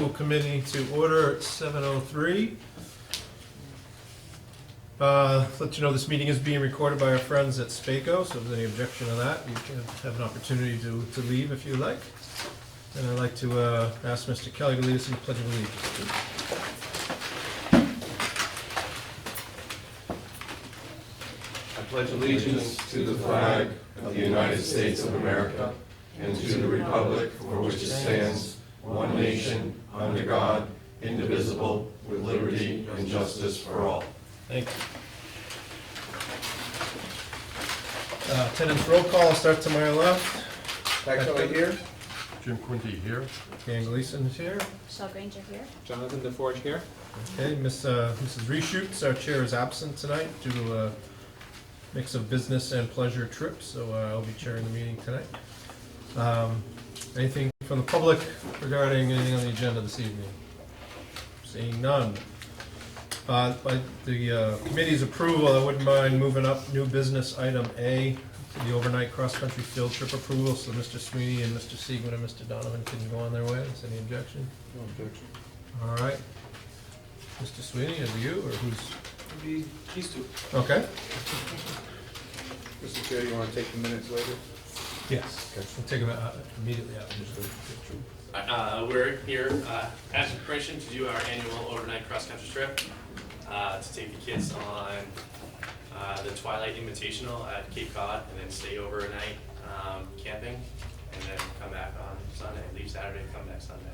School Committee to order at 7:03. Let you know this meeting is being recorded by our friends at SPACO, so if there's any objection to that, you can have an opportunity to leave if you like. And I'd like to ask Mr. Kelly to lead us in the Pledge of Allegiance. I pledge allegiance to the flag of the United States of America and to the republic for which it stands, one nation, under God, indivisible, with liberty and justice for all. Thank you. Attendance roll call, I'll start to my left. Pat Kelly here. Jim Quinty here. Dan Gleason is here. Michelle Granger here. Jonathan DeForge here. Okay, Mrs. Reshoots, our chair, is absent tonight due to a mix of business and pleasure trips, so I'll be chairing the meeting tonight. Anything from the public regarding anything on the agenda this evening? Seeing none. By the committee's approval, I wouldn't mind moving up new business item A, to the overnight cross-country field trip approval, so Mr. Sweeney and Mr. Siegman and Mr. Donovan can go on their way. Is any objection? No objection. All right. Mr. Sweeney, is it you, or who's? These two. Okay. Mr. Chair, you want to take the minutes later? Yes. We'll take them immediately after. We're here asking permission to do our annual overnight cross-country trip to take the kids on the Twilight Invitational at Cape Cod and then stay overnight camping and then come back on Sunday, leave Saturday, come back Sunday.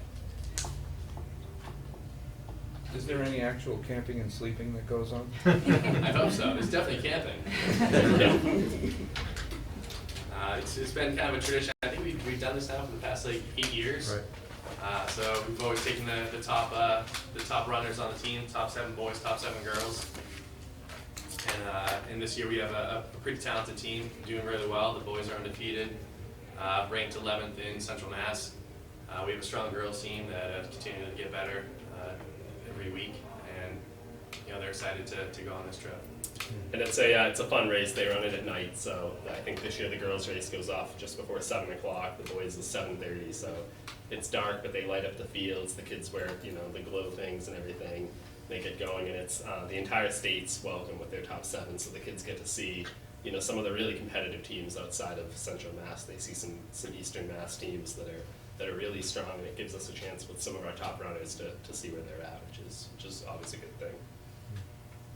Is there any actual camping and sleeping that goes on? I hope so. It's definitely camping. It's been kind of a tradition. I think we've done this now for the past like 8 years. Right. So we've always taken the top runners on the team, top 7 boys, top 7 girls. And this year we have a pretty talented team, doing really well. The boys are undefeated, ranked 11th in Central Mass. We have a strong girls team that continue to get better every week, and they're excited to go on this trip. And it's a fun race. They run it at night, so I think this year the girls' race goes off just before 7 o'clock. The boys is 7:30, so it's dark, but they light up the fields. The kids wear the glow things and everything. They get going, and it's the entire state's welcome with their top 7, so the kids get to see some of the really competitive teams outside of Central Mass. They see some Eastern Mass teams that are really strong, and it gives us a chance with some of our top runners to see where they're at, which is always a good thing.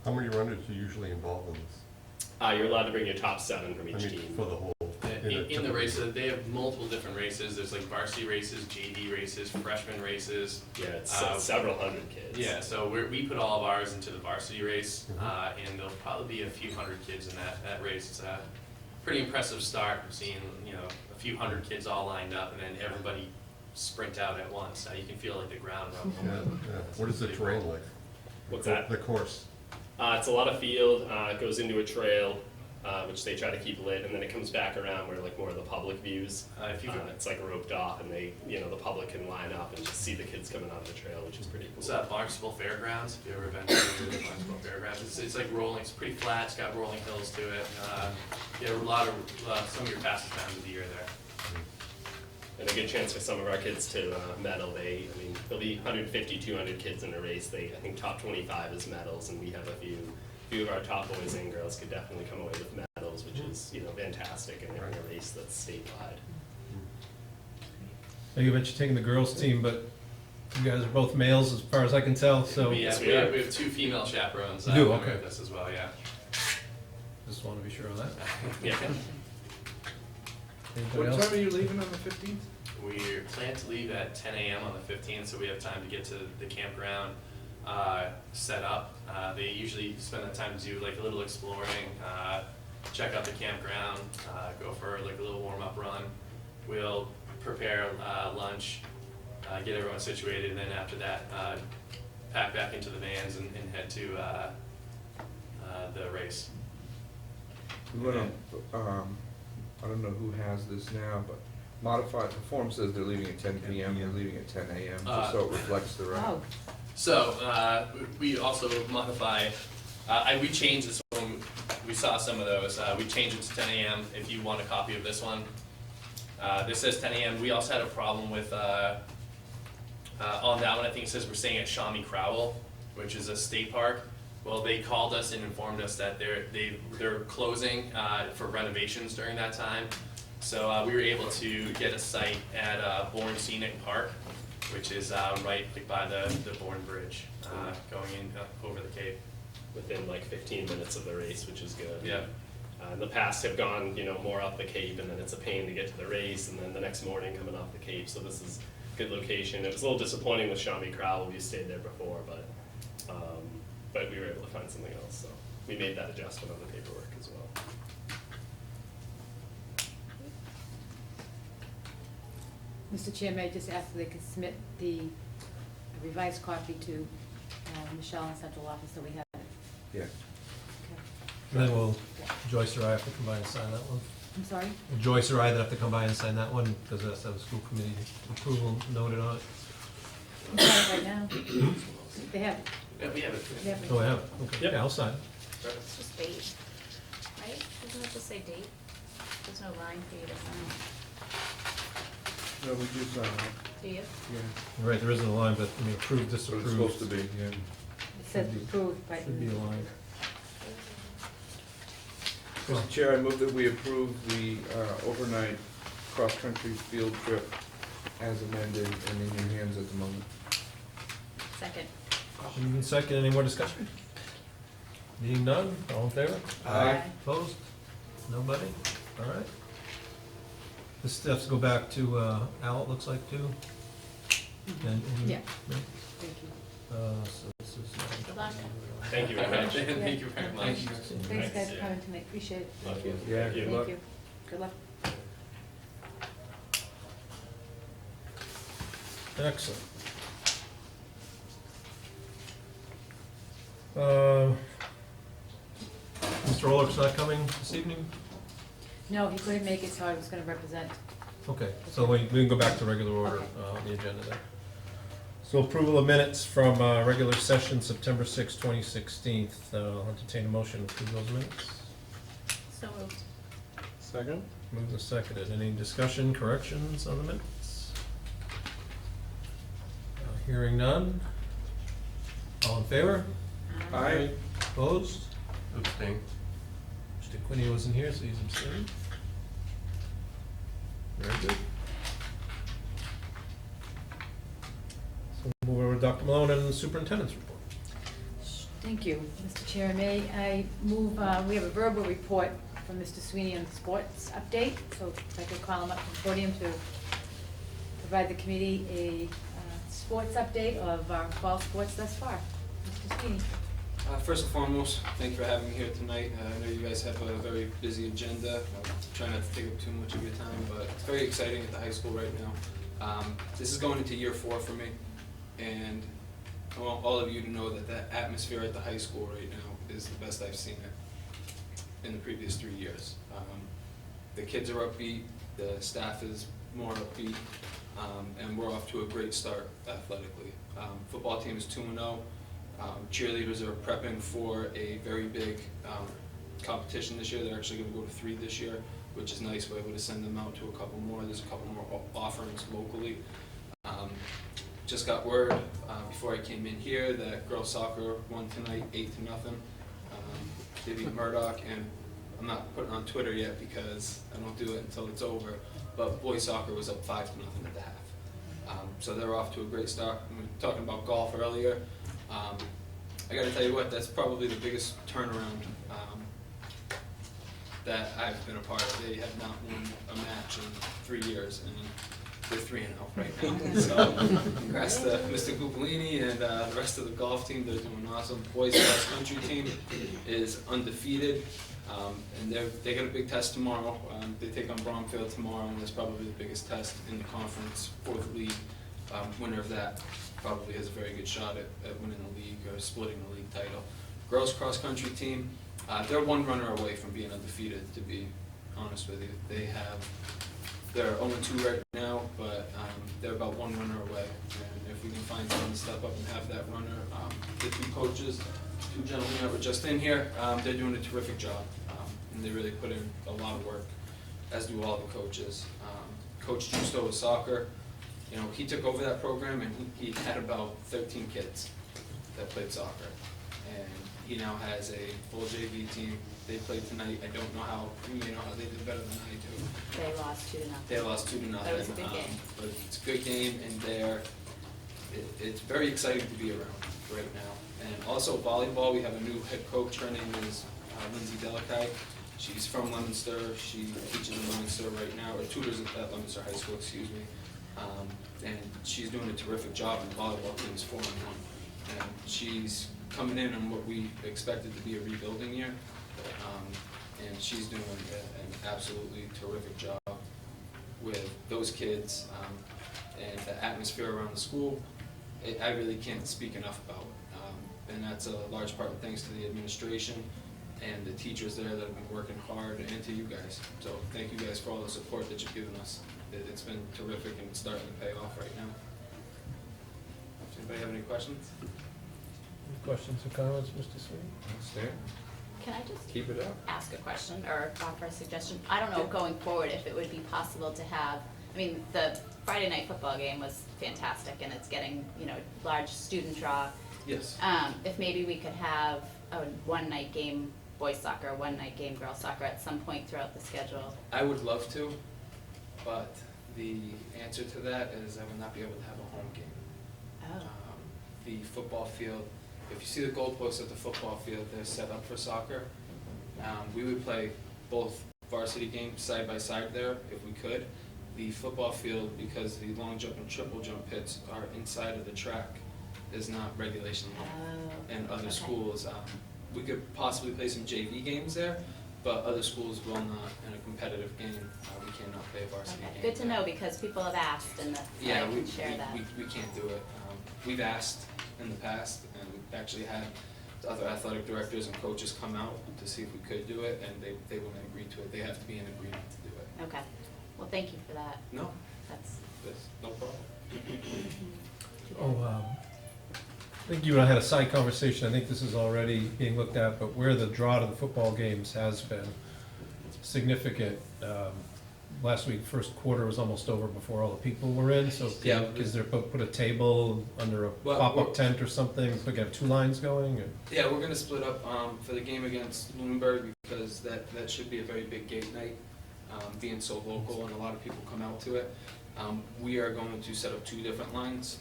How many runners are usually involved in this? You're allowed to bring your top 7 from each team. For the whole. In the races, they have multiple different races. There's like varsity races, JV races, freshman races. Yeah, it's several hundred kids. Yeah, so we put all of ours into the varsity race, and there'll probably be a few hundred kids in that race. It's a pretty impressive start. We're seeing a few hundred kids all lined up, and then everybody sprint out at once. You can feel like the ground rumbling. Yeah. What is the terrain like? What's that? The course. It's a lot of field. It goes into a trail, which they try to keep lit, and then it comes back around where more of the public views. It's like roped off, and the public can line up and just see the kids coming out of the trail, which is pretty cool. It's at Barnstable Fairgrounds. If you ever been to the Barnstable Fairgrounds, it's like rolling. It's pretty flat. It's got rolling hills to it. A lot of some of your fastest times of the year there. And a good chance for some of our kids to medal. There'll be 150, 200 kids in a race. I think top 25 is medals, and we have a few of our top boys and girls could definitely come away with medals, which is fantastic in a race that's statewide. Now you mentioned taking the girls' team, but you guys are both males as far as I can tell, so. We have 2 female chaperones You do? with Okay. us as well, yeah. Just want to be sure on that. Yeah. Anybody What else? time are you leaving on the 15th? We plan to leave at 10 a.m. on the 15th, so we have time to get to the campground, set up. They usually spend that time to do like a little exploring, check out the campground, go for like a little warm-up run. We'll prepare lunch, get everyone situated, and then after that, pack back into the vans and head to the race. We went on, I don't know who has this now, but modified, the form says they're leaving at 10 p.m., they're leaving at 10 a.m., just so it reflects the route. Oh, So we also modify, we changed this one, we saw some of those, we changed it to 10 a.m. if you want a copy of this one. This says 10 a.m. We also had a problem with On that one, I think it says we're staying at Shawnee Crowell, which is a state park. Well, they called us and informed us that they're closing for renovations during that time. So we were able to get a site at Bourne Scenic Park, which is right by the Bourne Bridge, going in over the Cape. Within like 15 minutes of the race, which is good. Yeah. In the past have gone, more up the Cape, and then it's a pain to get to the race, and then the next morning coming off the Cape. So this is a good location. It was a little disappointing with Shawnee Crowell. We stayed there before, but we were able to find something else. So we made that adjustment on the paperwork as well. Mr. Chair, may I just ask if they could submit the revised copy to Michelle in central office so we have it? Yeah. Okay. And then will Joyce or I have to come by and sign that one? I'm sorry? Will Joyce or I that have to come by and sign that one, because it has to have a school committee approval noted on it? I'm sorry, right now. They have it. Yeah, we have it. They have it. Oh, I have it, okay, Yep. yeah, I'll sign it. It's just date, right? Doesn't it just say date? There's no line for you to sign. No, we do sign it, Do you? yeah. You're right, there isn't a line, but, I mean, approved, But it's disapproved. supposed to be, yeah. It says approved, but. Should be a line. Mr. Chair, I move that we approve the overnight cross-country field trip as amended and in your hands at the moment. Second. Moving second, any more discussion? Being none, all in favor? Aye. Opposed? Nobody? All right. This has to go back to Al, it looks like, too? And Yeah. Thank you. So this is. Good luck. Thank you very much. Thank you very much. Thanks, guys, for coming tonight, appreciate it. Thank you. Yeah, Thank you. good luck. Thank you. Good luck. Excellent. Mr. Olaf's not coming this evening? No, he couldn't make it, so I was gonna represent. Okay, so we can go back to regular order Okay. on the agenda there. So approval of minutes from regular session, September 6, 2016. I'll entertain a motion to approve those minutes. So moved. Second? Moved and seconded. Any discussion, corrections on the minutes? Hearing none. All in favor? Aye. Opposed? Abstain. Mr. Quinney wasn't here, so he's abstaining. Very good. So we'll move over to Dr. Malone and the superintendent's report. Thank you, Mr. Chair. May I move, we have a verbal report from Mr. Sweeney on the sports update, so if I could call him up to the podium to provide the committee a sports update of our fall sports thus far. Mr. Sweeney. First and foremost, thank you for having me here tonight. I know you guys have a very busy agenda. I'll try not to take up too much of your time, but it's very exciting at the high school right now. This is going into year 4 for me, and I want all of you to know that that atmosphere at the high school right now is the best I've seen it in the previous 3 years. The kids are upbeat, the staff is more upbeat, and we're off to a great start athletically. Football team is 2-0. Cheerleaders are prepping for a very big competition this year. They're actually going to go to 3 this year, which is nice. We're able to send them out to a couple more. There's a couple more offerings locally. Just got word before I came in here that girls soccer won tonight 8-0. They beat Murdoch, and I'm not putting it on Twitter yet because I don't do it until it's over, but boys soccer was up 5-0 at the half. So they're off to a great start. We were talking about golf earlier. I gotta tell you what, that's probably the biggest turnaround that I've been a part of. They have not won a match in 3 years, and they're 3-0 right now. So congrats to Mr. Cupolini and the rest of the golf team. They're doing awesome. Boys cross country team is undefeated, and they got a big test tomorrow. They take on Bromfield tomorrow, and that's probably the biggest test in the conference for the league. Winner of that probably has a very good shot at winning the league or splitting the league title. Girls cross country team, they're one runner away from being undefeated, to be honest with you. They're 0-2 right now, but they're about one runner away. And if we can find someone to step up and have that runner, the 2 coaches, 2 gentlemen that were just in here, they're doing a terrific job. And they really put in a lot of work, as do all the coaches. Coach Justo is soccer, You know, he took over that program and he had about 13 kids that played soccer. And he now has a full JV team. They played tonight. I don't know how, you may know how they did better than I do. They lost 2-0. They lost 2-0. That was a good game. But it's a good game, and it's very exciting to be around right now. And also volleyball, we have a new head coach. Her name is Lindsay Delakai. She's from Leominster. She teaches in Leominster right now, or tutors at Leominster High School, excuse me. And she's doing a terrific job, and the volleyball team is 4-1. And she's coming in on what we expected to be a rebuilding year. And she's doing an absolutely terrific job with those kids, and the atmosphere around the school. I really can't speak enough about. And that's a large part of thanks to the administration and the teachers there that have been working hard, and to you guys. So thank you guys for all the support that you've given us. It's been terrific, and it's starting to pay off right now. Does anybody have any questions? Any questions or comments, Mr. Sweeney? Stan, Can I just keep it up. ask a question or offer a suggestion? I don't know, going forward, if it would be possible to have, I mean, the Friday night football game was fantastic, and it's getting, you know, large student draw. Yes. If maybe we could have a one-night game boys soccer, a one-night game girls soccer at some point throughout the schedule. I would love to, but the answer to that is I will not be able to have a home game. Oh. The football field, if you see the goalposts at the football field, they're set up for soccer. We would play both varsity games side by side there if we could. The football field, because the long jump and triple jump pits are inside of the track, is not regulation law. Oh. And other Okay. schools, we could possibly play some JV games there, but other schools will not. In a competitive game, we cannot play a varsity Okay. game. Good to there. know, because people have asked, and Yeah, I we can share that. we can't do it. We've asked in the past, and we've actually had the other athletic directors and coaches come out to see if we could do it, and they wouldn't agree to it. They have to be in agreement to do it. Okay, well, thank you for that. No, That's that's no problem. too bad. Oh, I think you and I had a side conversation, I think this is already being looked at, but where the draw to the football games has been significant. Last week, first quarter was almost over before all the people were in, so Yeah. is there, put a table under a Well, pop-up we're- tent or something, so we can have two lines going? Or- Yeah, we're gonna split up for the game against Lunenburg, because that should be a very big gate night, being so local and a lot of people come out to it. We are going to set up two different lines.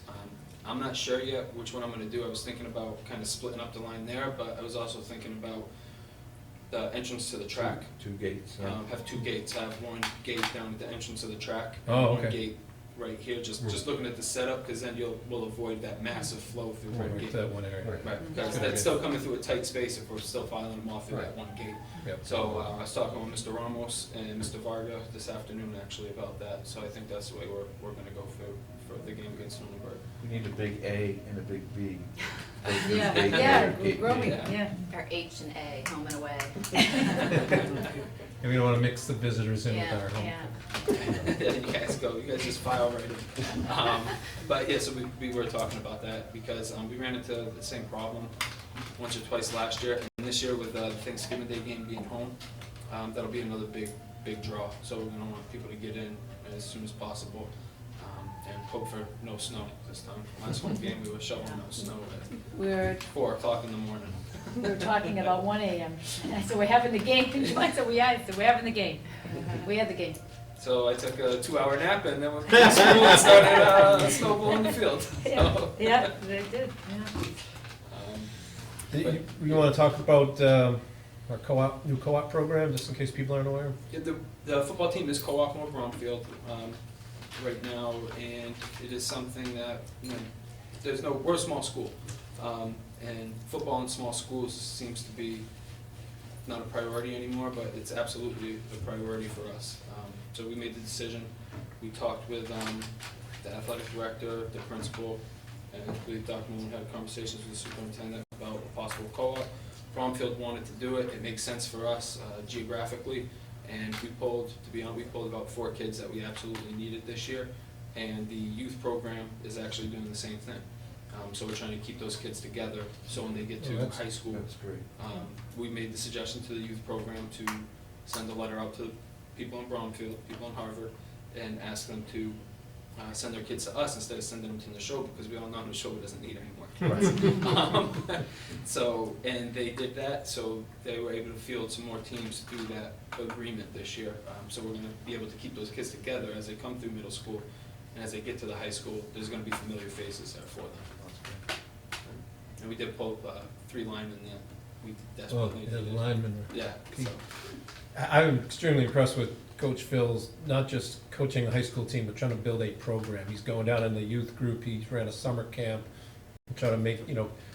I'm not sure yet which one I'm gonna do. I was thinking about kind of splitting up the line there, but I was also thinking about the entrance to the track. Two gates. Have two gates. Have one gate down at the entrance of the track. Oh, and one okay. gate right here, just looking at the setup, because then we'll avoid that massive flow through Right, one to gate. that one area. Right, because Good that's idea. still coming through a tight space if we're still filing them off through that Right. one gate. Yep. So I was talking with Mr. Ramos and Mr. Varga this afternoon actually about that, so I think that's the way we're gonna go for the game against Lunenburg. We need a big A and a big B. Yeah, Gate yeah, A, gate B. growing, Yeah. yeah. Or H and A, home and away. And we don't wanna mix the visitors in with Yeah, our home. yeah. You guys go, you guys just file right in. But yeah, so we were talking about that because we ran into the same problem once or twice last year. And this year with the Thanksgiving Day game being home, that'll be another big draw. So we're gonna want people to get in as soon as possible, and hope for no snow this time. Last home game, we were shoveling no snow We're, at 4 o'clock in the morning. we were talking about 1 AM. And I said, we're having the game. Joanne said, I said, we're having the game. We had the game. So I took a 2-hour nap and then went to school and started snowballing the field. Yeah, So, yeah, they did, yeah. You wanna talk about our co-op, new co-op program, just in case people aren't aware? Yeah, the football team is co-oping with Bromfield right now, and it is something that, we're a small school, and football in small schools seems to be not a priority anymore, but it's absolutely a priority for us. So we made the decision, we talked with the athletic director, the principal, and I believe Dr. Moon had conversations with the superintendent about a possible co-op. Bromfield wanted to do it, it makes sense for us geographically, and we pulled about 4 kids that we absolutely needed this year, and the youth program is actually doing the same thing. So we're trying to keep those kids together, so when they get to high school, That's great. we made the suggestion to the youth program to send a letter out to people in Bromfield, people in Harvard, and ask them to send their kids to us instead of sending them to Neshoba, because we all know Neshoba doesn't need any more kids. So, and they did that, so they were able to field some more teams through that agreement this year. So we're gonna be able to keep those kids together as they come through middle school, and as they get to the high school, there's gonna be familiar faces there for them. And we did pull 3 linemen there. We Well, desperately the needed. linemen. Yeah, Key. so, I'm extremely impressed with Coach Phil's, not just coaching a high school team, but trying to build a program. He's going down in the youth group, he ran a summer camp, and trying to make,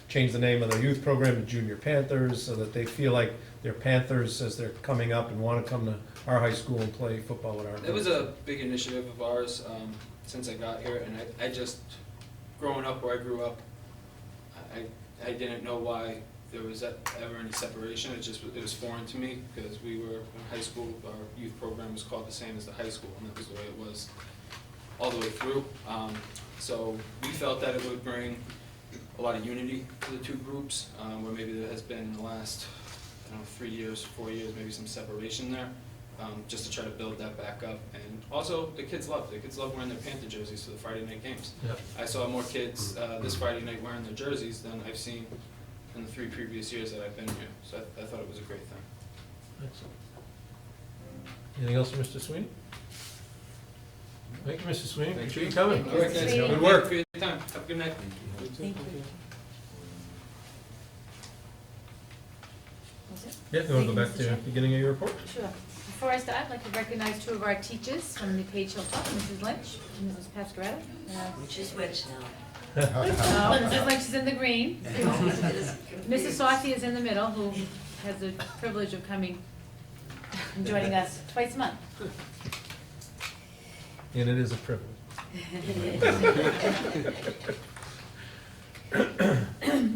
change the name of their youth program to Junior Panthers, so that they feel like they're Panthers as they're coming up and wanna come to our high school and play football with our it was a big initiative of ours since I got here, and I just, growing up where I grew up, I didn't know why there was ever any separation. It was foreign to me, because we were in high school, our youth program was called the same as the high school, and that was the way it was all the way through. So we felt that it would bring a lot of unity to the two groups, where maybe there has been in the last, 3 years, 4 years, maybe some separation there, just to try to build that back up. And also, the kids love wearing their Panther jerseys to the Friday night games. Yep. I saw more kids this Friday night wearing their jerseys than I've seen in the 3 previous years that I've been here. So I thought it was a great thing. Excellent. Anything else for Mr. Sweeney? Thank you, Mr. Sweeney. Thank Appreciate you you. coming. Thank All right, guys. Thank you. Good work. Thank you for your time. Have a good night. Thank you. Was it? Yeah, you wanna go Thank back Mr. to the Chair. beginning of your report? Sure. Before I start, I'd like to recognize 2 of our teachers from the Page Hill Top, Mrs. Lynch and Mrs. Pasquaretta. Which is which now? Mrs. Lynch is in the green. Mrs. Saucy is in the middle, who has the privilege of coming and joining us twice a month. And it is a privilege.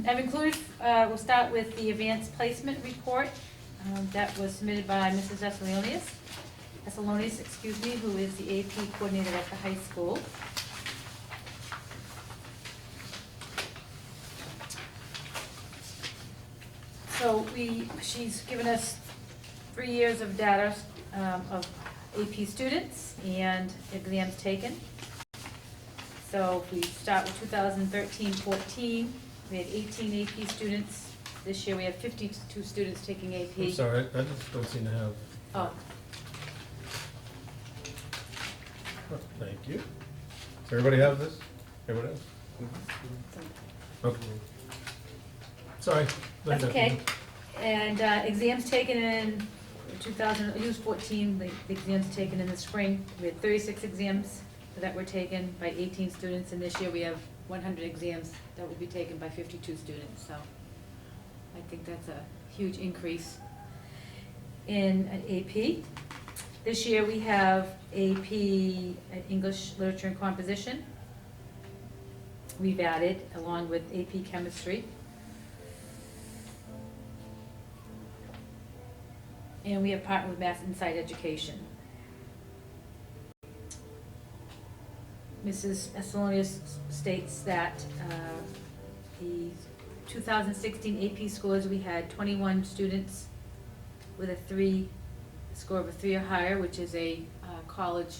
I've included, we'll start with the advanced placement report that was submitted by Mrs. Esselonius, who is the AP coordinator at the high school. So she's given us 3 years of data of AP students and exams taken. So if we start with 2013-14, we had 18 AP students. This year we have 52 students taking AP. I'm sorry, I just don't seem to have, Oh, thank you. Does everybody have this? Everybody else? Okay. Sorry. that's okay. And exams taken in 2014, the exams taken in the spring, we had 36 exams that were taken by 18 students, and this year we have 100 exams that will be taken by 52 students, so I think that's a huge increase in an AP. This year we have AP English, Literature, and Composition. We've added, along with AP Chemistry. And we have partnered with Mass Insight Education. Mrs. Esselonius states that the 2016 AP scores, we had 21 students with a score of a 3 or higher, which is a college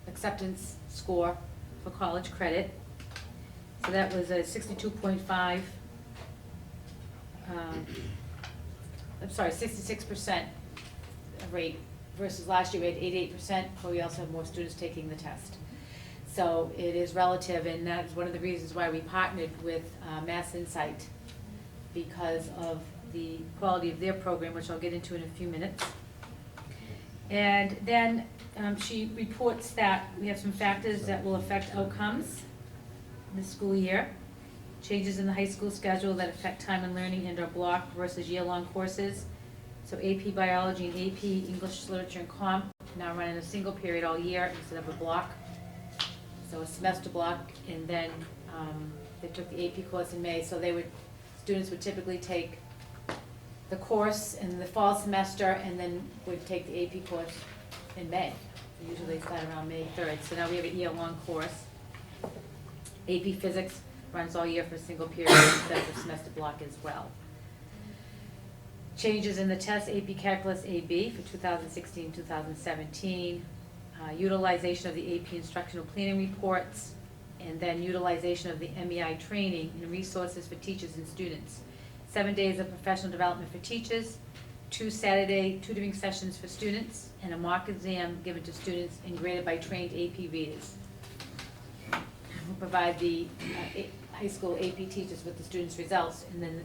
acceptance score for college credit. So that was a 62.5, 66% rate versus last year we had 88%, but we also have more students taking the test. So it is relative, and that's one of the reasons why we partnered with Mass Insight, because of the quality of their program, which I'll get into in a few minutes. And then she reports that we have some factors that will affect outcomes this school year. Changes in the high school schedule that affect time and learning and/or block versus year-long courses. So AP Biology and AP English, Literature, and Comp now run in a single period all year instead of a block. So a semester block, and then they took the AP course in May, so students would typically take the course in the fall semester and then would take the AP course in May. Usually they start around May 3rd, so now we have a year-long course. AP Physics runs all year for a single period instead of a semester block as well. Changes in the test, AP Calculus AB for 2016-2017. utilization of the AP instructional planning reports, and then utilization of the MEI training and resources for teachers and students. 7 days of professional development for teachers, 2 Saturday tutoring sessions for students, and a mock exam given to students and graded by trained AP readers. We'll provide the high school AP teachers with the students' results, and then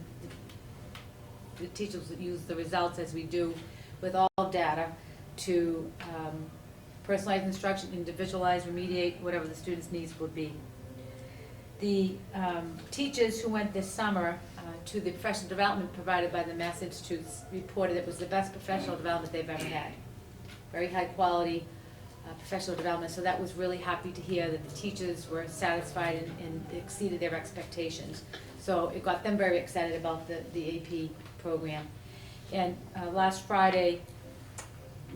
the teachers will use the results, as we do with all data, to personalize instruction, individualize, remediate, whatever the student's needs would be. The teachers who went this summer to the professional development provided by the Mass Institutes reported it was the best professional development they've ever had. Very high quality professional development, so that was really happy to hear that the teachers were satisfied and exceeded their expectations. So it got them very excited about the AP program. And last Friday,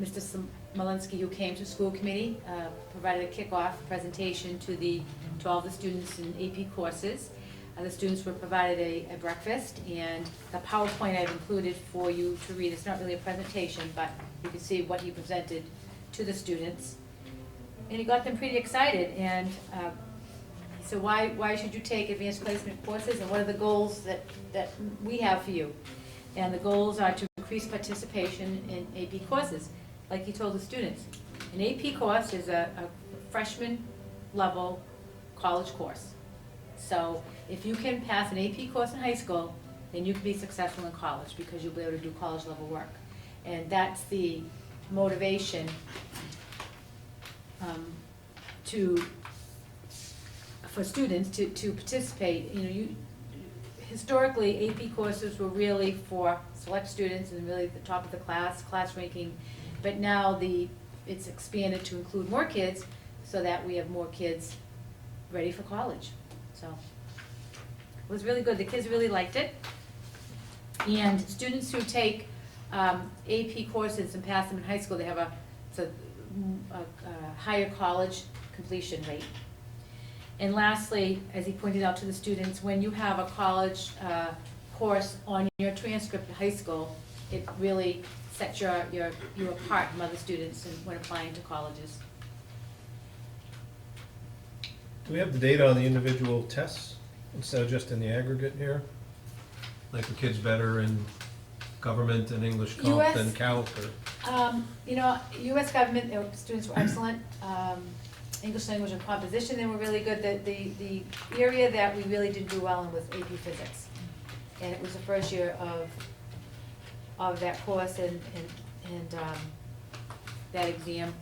Mr. Malinsky, who came to school committee, provided a kickoff presentation to all the students in AP courses. The students were provided a breakfast, and the PowerPoint I've included for you to read. It's not really a presentation, but you can see what he presented to the students. And he got them pretty excited, and he said, why should you take advanced placement courses, and what are the goals that we have for you? And the goals are to increase participation in AP courses. Like he told the students, an AP course is a freshman level college course. So if you can pass an AP course in high school, then you can be successful in college, because you'll be able to do college level work. And that's the motivation for students to participate. You know, historically, AP courses were really for select students and really the top of the class ranking, but now it's expanded to include more kids, so that we have more kids ready for college. So it was really good. The kids really liked it. And students who take AP courses and pass them in high school, they have a higher college completion rate. And lastly, as he pointed out to the students, when you have a college course on your transcript in high school, it really sets you apart from other students when applying to colleges. Do we have the data on the individual tests instead of just in the aggregate here? Like, the kids better in government and English comp US than calc, or? You know, U.S. government, students were excellent. English language and composition, they were really good. The area that we really didn't do well in was AP Physics. And it was the first year of that course and that exam.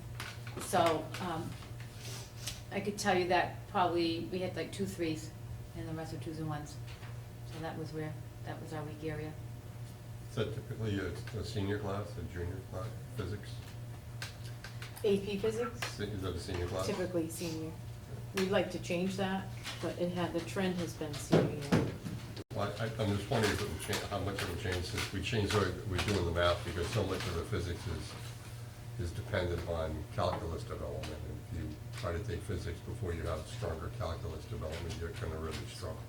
So I could tell you that probably we had like 2 3s and the rest were 2s and 1s. So that was our weak area. Is that typically a senior class, a junior class, physics? AP Physics, Is that a senior class? typically senior. We'd like to change that, but the trend has been senior. Well, I'm just wondering if it would change, how much it would change since we changed the way we're doing the math, because so much of the physics is dependent on calculus development. And if you try to take physics before you have stronger calculus development, you're gonna really struggle.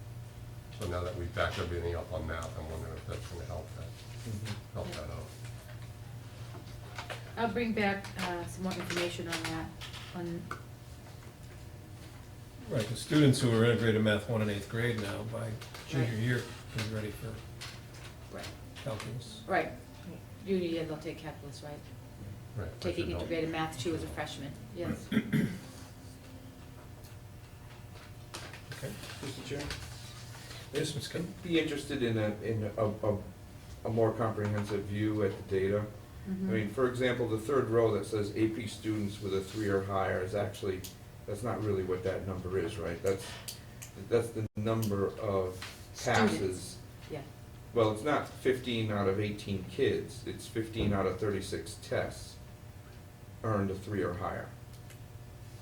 So now that we've backed everything up on math, I'm wondering if that's gonna help that out. I'll bring back some more information on that. Right, the students who are integrated math 1 and 8th grade now, by junior year, will be ready for Right. calculus. Right. Junior year, they'll take calculus, right? Right. that Taking should help. integrated math 2 as a freshman, yes. Okay. Mr. Chairman? Yes, Ms. Kim? I'd be interested in a more comprehensive view at the data. I mean, for example, the third row that says AP students with a 3 or higher is actually, that's not really what that number is, right? That's the number of passes. Students. Yeah. Well, it's not 15 out of 18 kids, it's 15 out of 36 tests earned a 3 or higher,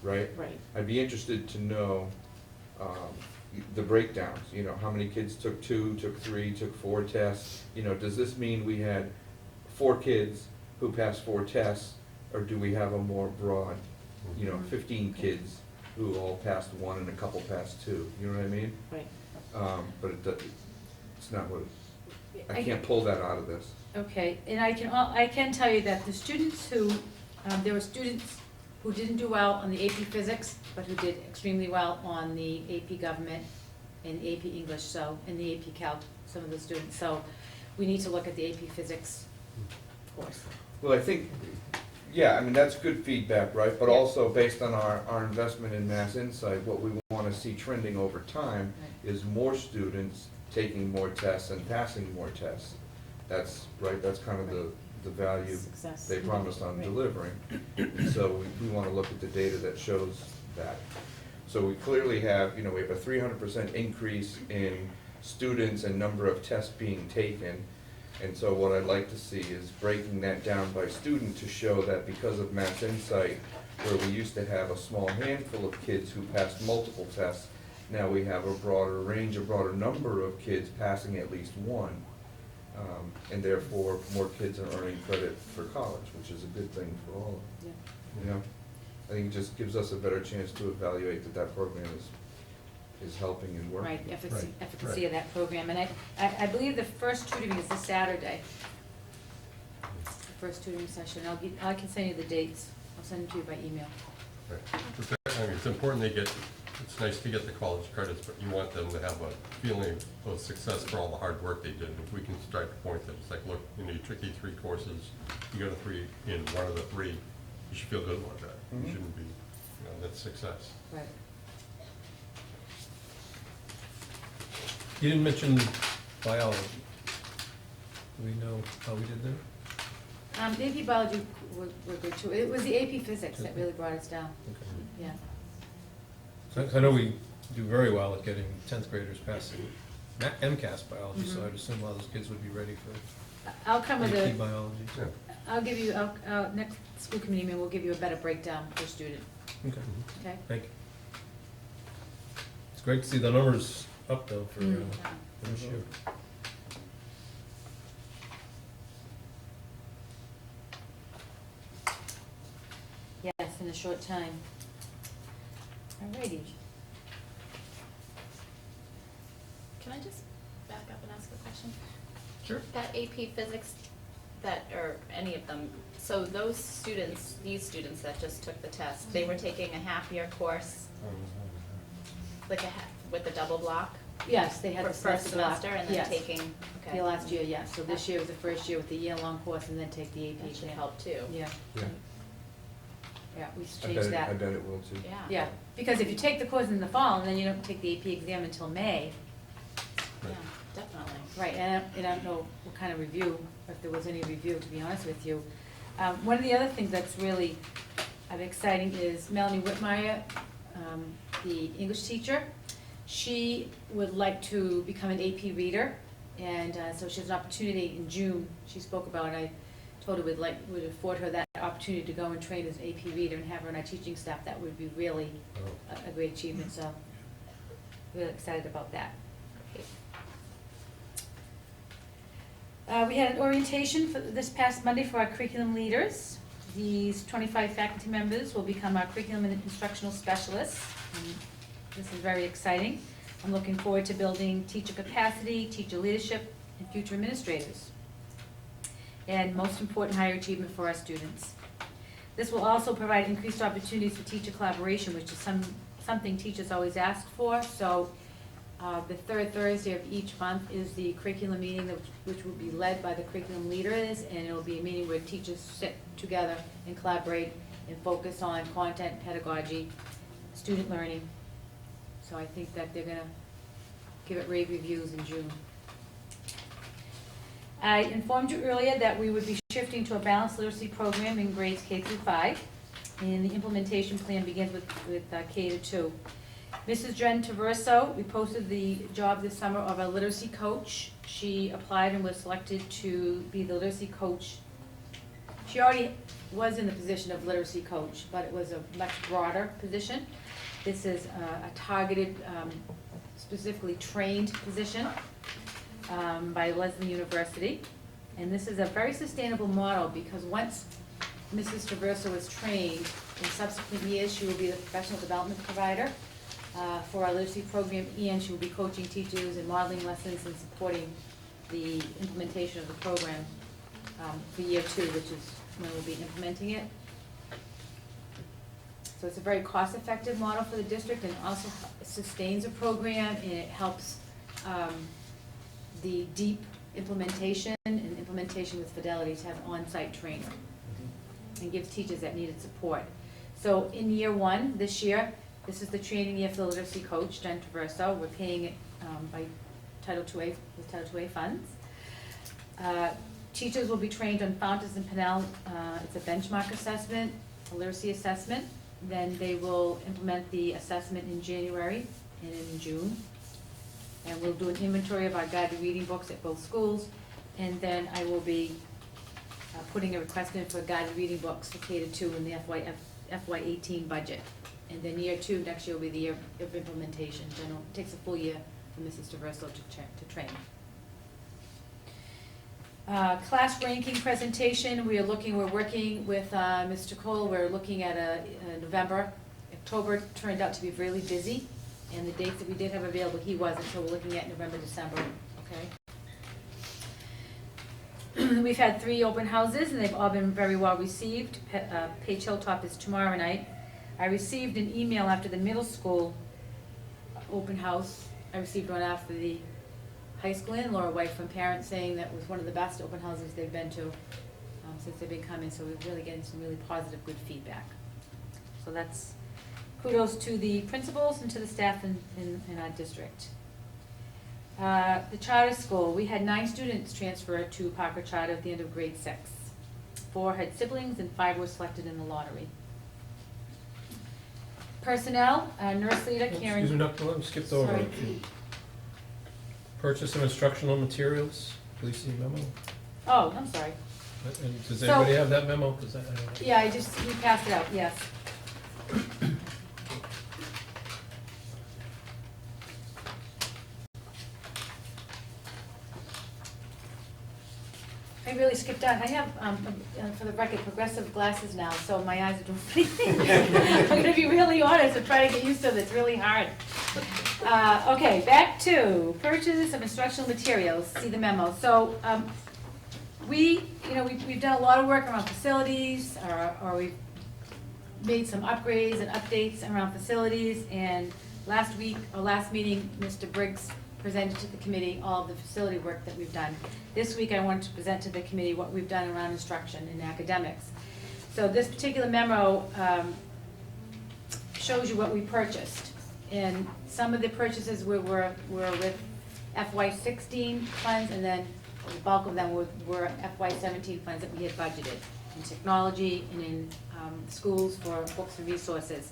right? Right. I'd be interested to know the breakdowns, you know, how many kids took 2, took 3, took 4 tests? You know, does this mean we had 4 kids who passed 4 tests, or do we have a more broad, you know, 15 kids who all passed 1 and a couple passed 2, you know what I mean? Right. But it's not what, I can't pull that out of this. Okay, and I can tell you that the students who, there were students who didn't do well on the AP Physics, but who did extremely well on the AP Government and the AP English, so, and the AP Calc, some of the students. So we need to look at the AP Physics course. Well, I think, yeah, I mean, that's good feedback, right? But Yeah. also, based on our investment in Mass Insight, what we want to see trending over time Right. is more students taking more tests and passing more tests. That's, right, that's kind of the value Success. they promised on Right. delivering. So we want to look at the data that shows that. So we clearly have, we have a 300% increase in students and number of tests being taken. And so what I'd like to see is breaking that down by student to show that because of Mass Insight, where we used to have a small handful of kids who passed multiple tests, now we have a broader number of kids passing at least one. And therefore, more kids are earning credit for college, which is a good thing for all of them. Yeah. I think it just gives us a better chance to evaluate that program is helping and working. Right, efficacy, Right, efficacy right. of that program. And I believe the first tutoring is this Saturday. The first tutoring session. I can send you the dates. I'll send them to you by email. Right. I mean, it's important it's nice to get the college credits, but you want them to have a feeling of success for all the hard work they did. If we can start to point that, it's like, look, you took these 3 courses, you got a 3 in one of the 3, you should feel good about that. Mhm. You shouldn't be, that's success. Right. You didn't mention biology. Do we know how we did there? The AP Biology were good too. It was the AP Physics that really brought us down. Okay. Yeah. So I know we do very well at getting 10th graders passing MCAS biology, so Mhm. I'd assume a lot of those kids would be ready for I'll come with AP a, biology. Yeah. I'll give you, next school committee meeting, we'll give you a better breakdown per student, Okay, okay? thank you. It's great to see the numbers up though for Mm. for this year. Yes, in a short time. Alrighty. Can I just back up and ask a question? Sure. That AP Physics, or any of them, so those students, these students that just took the test, they were taking a half-year course, with a double block? Yes, they had For the first semester block. semester and then Yes. taking, okay. The last year, yes. So this year was the first year with the year-long course and then take the AP That should exam. help too. Yeah, Yeah. yeah, we I bet changed that. I bet it will too. Yeah. Yeah, because if you take the course in the fall and then you don't take the AP exam until May, Yeah, definitely. right, and I don't know what kind of review, if there was any review, to be honest with you. One of the other things that's really exciting is Melanie Whitmire, the English teacher. She would like to become an AP reader, and so she has an opportunity in June. She spoke about it. I told her would afford her that opportunity to go and train as an AP reader and have her on our teaching staff. That would be really Oh. a great achievement, so really excited about that. We had an orientation for this past Monday for our curriculum leaders. These 25 faculty members will become our curriculum and instructional specialists. And this is very exciting. I'm looking forward to building teacher capacity, teacher leadership, and future administrators. And most important, higher achievement for our students. This will also provide increased opportunities for teacher collaboration, which is something teachers always ask for. So the third Thursday of each month is the curriculum meeting, which will be led by the curriculum leaders, and it will be a meeting where teachers sit together and collaborate and focus on content, pedagogy, student learning. So I think that they're gonna give it rave reviews in June. I informed you earlier that we would be shifting to a balanced literacy program in grades K through 5, and the implementation plan begins with K to 2. Mrs. Jen Traverso, we posted the job this summer of a literacy coach. She applied and was selected to be the literacy coach. She already was in the position of literacy coach, but it was a much broader position. This is a targeted, specifically trained position by Lesley University. And this is a very sustainable model because once Mrs. Traverso is trained, in subsequent years, she will be the professional development provider for our literacy program, and she will be coaching teachers and modeling lessons and supporting the implementation of the program for year 2, which is when we'll be implementing it. So it's a very cost-effective model for the district, and also sustains a program, and it helps the deep implementation and implementation with fidelity to have on-site training, and gives teachers that needed support. So in year one, this year, this is the training year for the literacy coach, Jen Traverso. We're paying it by Title II-A, with Title II-A funds. Teachers will be trained on Fountas and Pinnell. It's a benchmark assessment, a literacy assessment. Then they will implement the assessment in January and in June. And we'll do an inventory of our guided reading books at both schools. And then I will be putting a request in for guided reading books for K-2 in the FY18 budget. And then year two, next year will be the year of implementation. Then it takes a full year for Mrs. Traverso to train. Class ranking presentation, we're working with Mr. Cole, we're looking at a November. October turned out to be really busy, and the dates that we did have available, he wasn't, so we're looking at November, December, okay? We've had 3 open houses, and they've all been very well received. Page Hilltop is tomorrow night. I received an email after the middle school open house. I received one after the high school and Laura White from parents saying that was one of the best open houses they've been to since they've been coming, so we're really getting some really positive, good feedback. So that's kudos to the principals and to the staff in our district. The charter school, we had 9 students transfer to Parker Charter at the end of grade 6. 4 had siblings and 5 were selected in the lottery. Personnel, nurse leader Karen. Excuse me, Dr. Lem, skipped over. Sorry. Purchase of instructional materials, please see memo. Oh, I'm sorry. And does So- anybody have that memo? 'Cause I don't know. Yeah, we passed it out, yes. I really skipped out. I have, for the record, progressive glasses now, so my eyes are doing pretty things. I'm gonna be really honest and try to get used to this, really hard. Okay, back to purchases of instructional materials, see the memo. So, we've done a lot of work around facilities, or we've made some upgrades and updates around facilities, and last meeting, Mr. Briggs presented to the committee all of the facility work that we've done. This week I wanted to present to the committee what we've done around instruction and academics. So this particular memo shows you what we purchased. And some of the purchases were with FY16 funds, and then the bulk of them were FY17 funds that we had budgeted in technology and in schools for books and resources.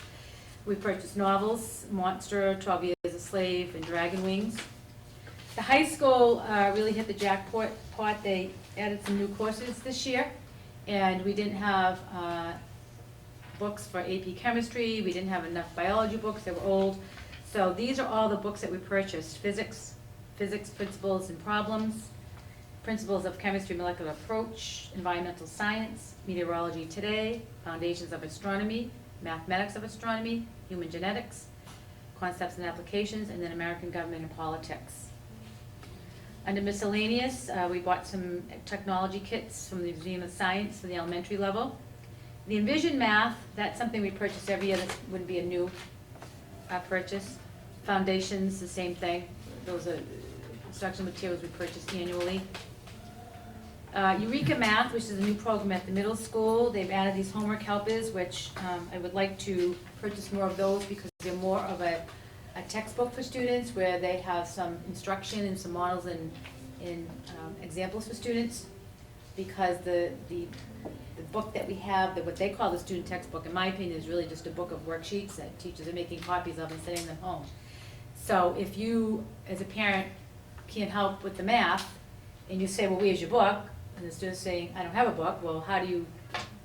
We purchased novels, Monster, 12 Years a Slave, and Dragon Wings. The high school really hit the jackpot. They added some new courses this year, and we didn't have books for AP Chemistry. We didn't have enough biology books. They were old. So these are all the books that we purchased. Physics Principles and Problems, Principles of Chemistry, Molecular Approach, Environmental Science, Meteorology Today, Foundations of Astronomy, Mathematics of Astronomy, Human Genetics, Concepts and Applications, and then American Government and Politics. Under miscellaneous, we bought some technology kits from the Museum of Science for the elementary level. The Envision Math, that's something we purchase every year. That wouldn't be a new purchase. Foundations, the same thing. Those are instructional materials we purchase annually. Eureka Math, which is a new program at the middle school. They've added these homework helpers, which I would like to purchase more of those because they're more of a textbook for students where they have some instruction and some models and examples for students. Because the book that we have, what they call the student textbook, in my opinion, is really just a book of worksheets that teachers are making copies of and sending them home. So if you, as a parent, can't help with the math, and you say, well, where's your book? And the student's saying, I don't have a book. Well, how do you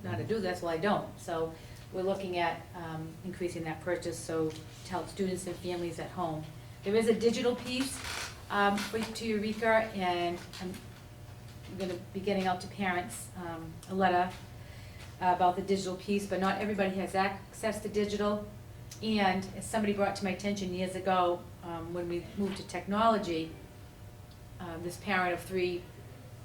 know how to do this? Well, I don't. So we're looking at increasing that purchase so to help students and families at home. There is a digital piece to Eureka, and I'm going to be getting out to parents a letter about the digital piece, but not everybody has access to digital. And as somebody brought to my attention years ago, when we moved to technology, this parent of 3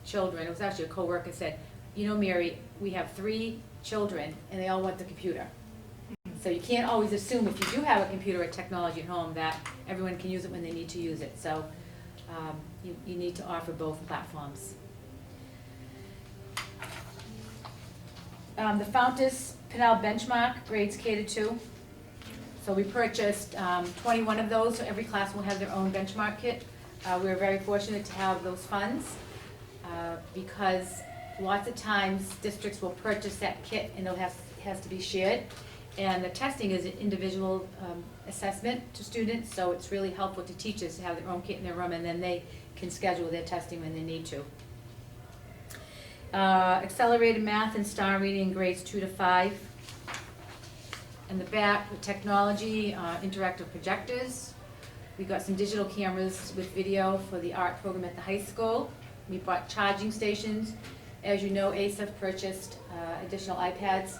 children, it was actually a coworker, said, you know, Mary, we have 3 children and they all want the computer. So you can't always assume if you do have a computer or technology at home that everyone can use it when they need to use it. So you need to offer both platforms. The Fountas Pinel Benchmark, grades K to 2. So we purchased 21 of those, so every class will have their own benchmark kit. We were very fortunate to have those funds because lots of times districts will purchase that kit and it has to be shared. And the testing is an individual assessment to students, so it's really helpful to teachers to have their own kit in their room, and then they can schedule their testing when they need to. Accelerated math and star reading grades 2 to 5. In the back, the technology, interactive projectors. We got some digital cameras with video for the art program at the high school. We bought charging stations. As you know, ASRSD purchased additional iPads.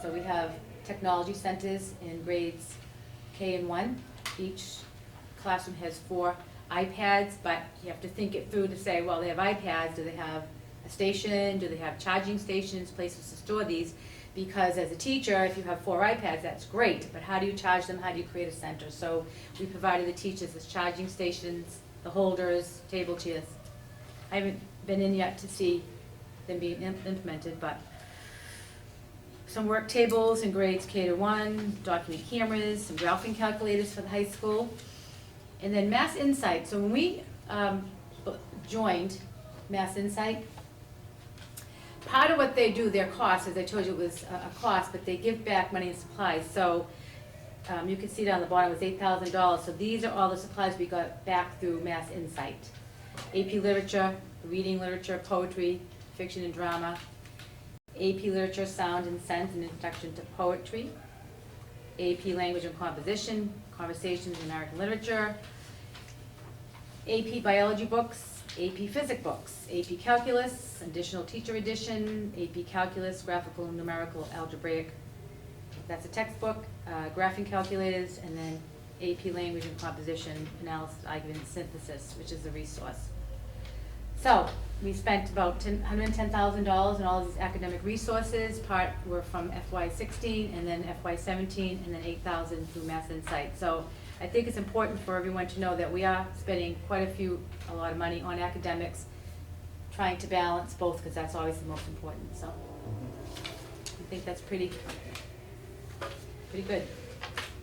So we have technology centers in grades K and 1. Each classroom has 4 iPads, but you have to think it through to say, well, they have iPads, do they have a station, do they have charging stations, places to store these? Because as a teacher, if you have 4 iPads, that's great, but how do you charge them, how do you create a center? So we provided the teachers with charging stations, the holders, table chairs. I haven't been in yet to see them being implemented, but some work tables in grades K to 1, document cameras, some graphing calculators for the high school, and then Mass Insight. So when we joined Mass Insight, part of what they do, their cost, as I told you, it was a cost, but they give back money and supplies. So you can see down the bottom, it was $8,000. So these are all the supplies we got back through Mass Insight. AP Literature, Reading Literature, Poetry, Fiction and Drama, AP Literature, Sound and Sense, and Introduction to Poetry, AP Language and Composition, Conversations in American Literature, AP Biology books, AP Physics books, AP Calculus, Additional Teacher Edition, AP Calculus, Graphical and Numerical Algebraic, that's a textbook, graphing calculators, and then AP Language and Composition, Analysis, Argument, and Synthesis, which is a resource. So we spent about $110,000 on all of these academic resources. Part were from FY16, and then FY17, and then $8,000 through Mass Insight. So I think it's important for everyone to know that we are spending a lot of money on academics, trying to balance both, because that's always the most important. So I think that's pretty good.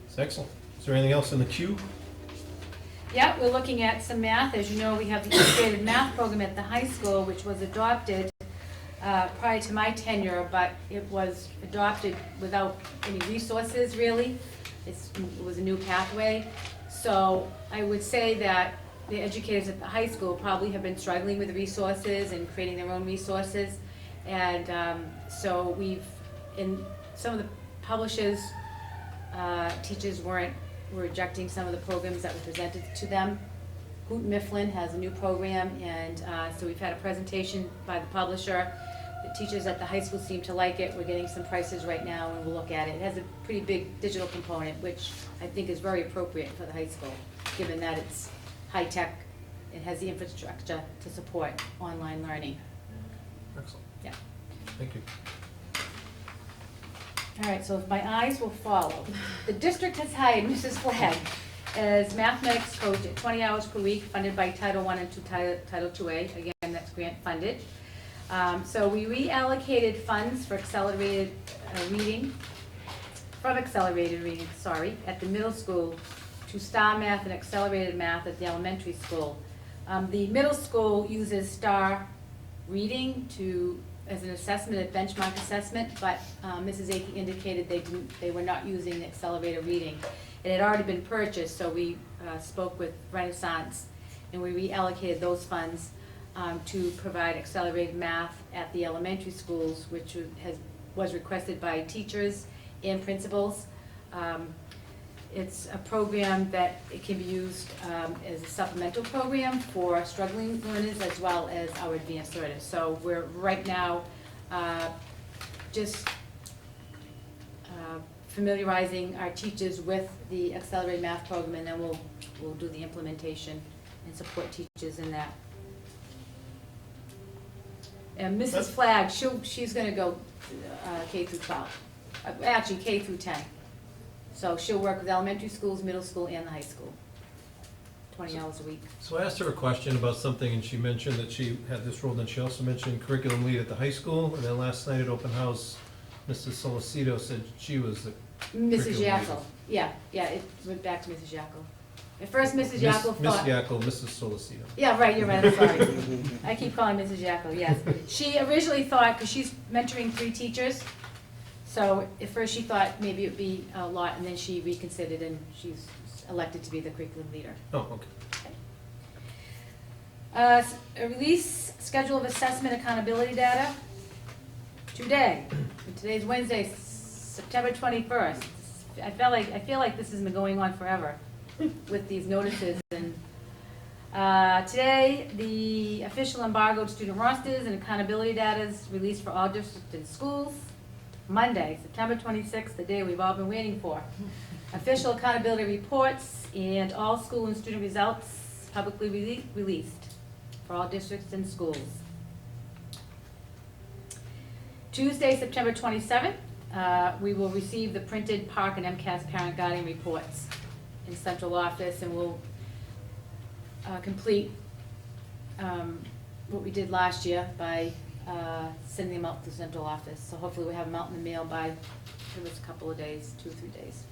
That's excellent. Is there anything else in the queue? Yeah, we're looking at some math. As you know, we have the integrated math program at the high school, which was adopted prior to my tenure, but it was adopted without any resources, really. It was a new pathway. So I would say that the educators at the high school probably have been struggling with the resources and creating their own resources. And so in some of the publishers, teachers were rejecting some of the programs that were presented to them. Houghton Mifflin has a new program, and so we've had a presentation by the publisher. The teachers at the high school seem to like it. We're getting some prices right now, and we'll look at it. It has a pretty big digital component, which I think is very appropriate for the high school, given that it's high-tech. It has the infrastructure to support online learning. Excellent. Yeah. Thank you. All right, so if my eyes will follow. The district has hired Mrs. Flagg as mathematics coach at 20 hours per week, funded by Title I and Title IIA. Again, that's grant funded. So we reallocated funds for accelerated reading, at the middle school to STAR Math and accelerated math at the elementary school. The middle school uses STAR reading as an assessment, a benchmark assessment, but Mrs. Akey indicated they were not using the accelerated reading. It had already been purchased, so we spoke with Renaissance, and we reallocated those funds to provide accelerated math at the elementary schools, which was requested by teachers and principals. It's a program that it can be used as a supplemental program for struggling learners as well as our advanced learners. So we're right now just familiarizing our teachers with the accelerated math program, and then we'll do the implementation and support teachers in that. And Mrs. Flagg, she's going to go K through 12, actually K through 10. So she'll work with elementary schools, middle school, and the high school, 20 hours a week. So I asked her a question about something, and she mentioned that she had this role, and she also mentioned curriculum lead at the high school, and then last night at open house, Mrs. Solicito said she was the Mrs. curriculum Yackel, lead. yeah, it went back to Mrs. Yackel. At first, Mrs. Miss Yackel Miss thought. Yackel, Mrs. Solicito. Yeah, right, you're right, I'm sorry. I keep calling Mrs. Yackel, yes. She originally thought, because she's mentoring 3 teachers, so at first she thought maybe it'd be a lot, and then she reconsidered, and she's elected to be the curriculum leader. Oh, okay. A release schedule of assessment accountability data today. And today's Wednesday, September 21st. I feel like this has been going on forever with these notices. And today, the official embargoed student rosters and accountability data is released for all districts and schools. Monday, September 26th, the day we've all been waiting for. Official accountability reports and all school and student results publicly released for all districts and schools. Tuesday, September 27th, we will receive the printed Park and MCAS parent guardian reports in central office, and we'll complete what we did last year by sending them out to central office. So hopefully we have them out in the mail by, give us a couple of days, 2 or 3 days.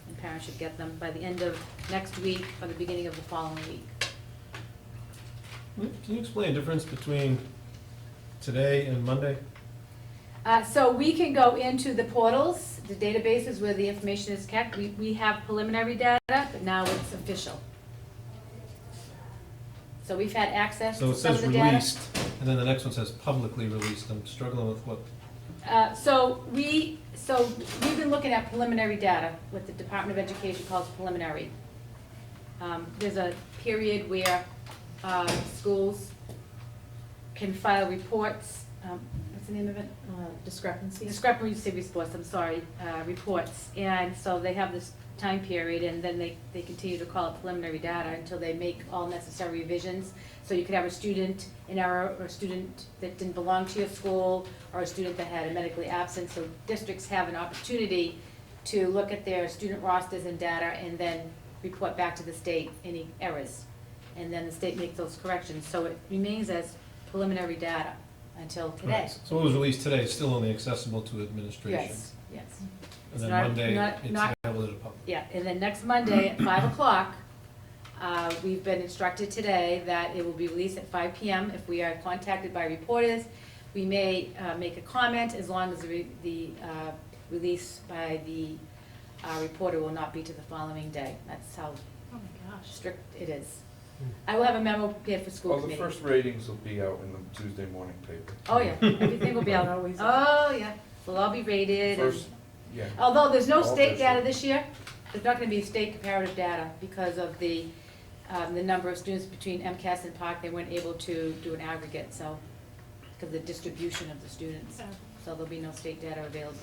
And parents should get them by the end of next week or the beginning of the following week. Can you explain the difference between today and Monday? So we can go into the portals, the databases where the information is kept. We have preliminary data, but now it's official. So we've had access So to it some of says the data. released, and then the next one says publicly released. I'm struggling with what, So we've been looking at preliminary data, what the Department of Education calls preliminary. There's a period where schools can file reports, what's the name of it? Discrepancy. Discrepancy reports, I'm sorry, reports. And so they have this time period, and then they continue to call it preliminary data until they make all necessary revisions. So you could have a student in error, or a student that didn't belong to your school, or a student that had a medically absent. So districts have an opportunity to look at their student rosters and data and then report back to the state any errors. And then the state makes those corrections. So it remains as preliminary data until today. right, so what was released today is still only accessible to administration. Yes, yes. And then It's not- Monday, not- it's not- available to the public. Yeah, and then next Monday at 5 o'clock, we've been instructed today that it will be released at 5 PM. If we are contacted by reporters, we may make a comment as long as the release by the reporter will not be to the following day. That's how Oh my gosh. strict it is. I will have a memo prepared for school Well, the committee. first ratings will be out in the Tuesday morning paper. Oh, yeah, everything will be out. Always. Oh, yeah, we'll all be rated. and- First, yeah. Although there's no All state data districts. this year, there's not gonna be state comparative data because of the number of students between MCAS and POC, they weren't able to do an aggregate, so, because of the distribution of the students. So there'll be no state data available.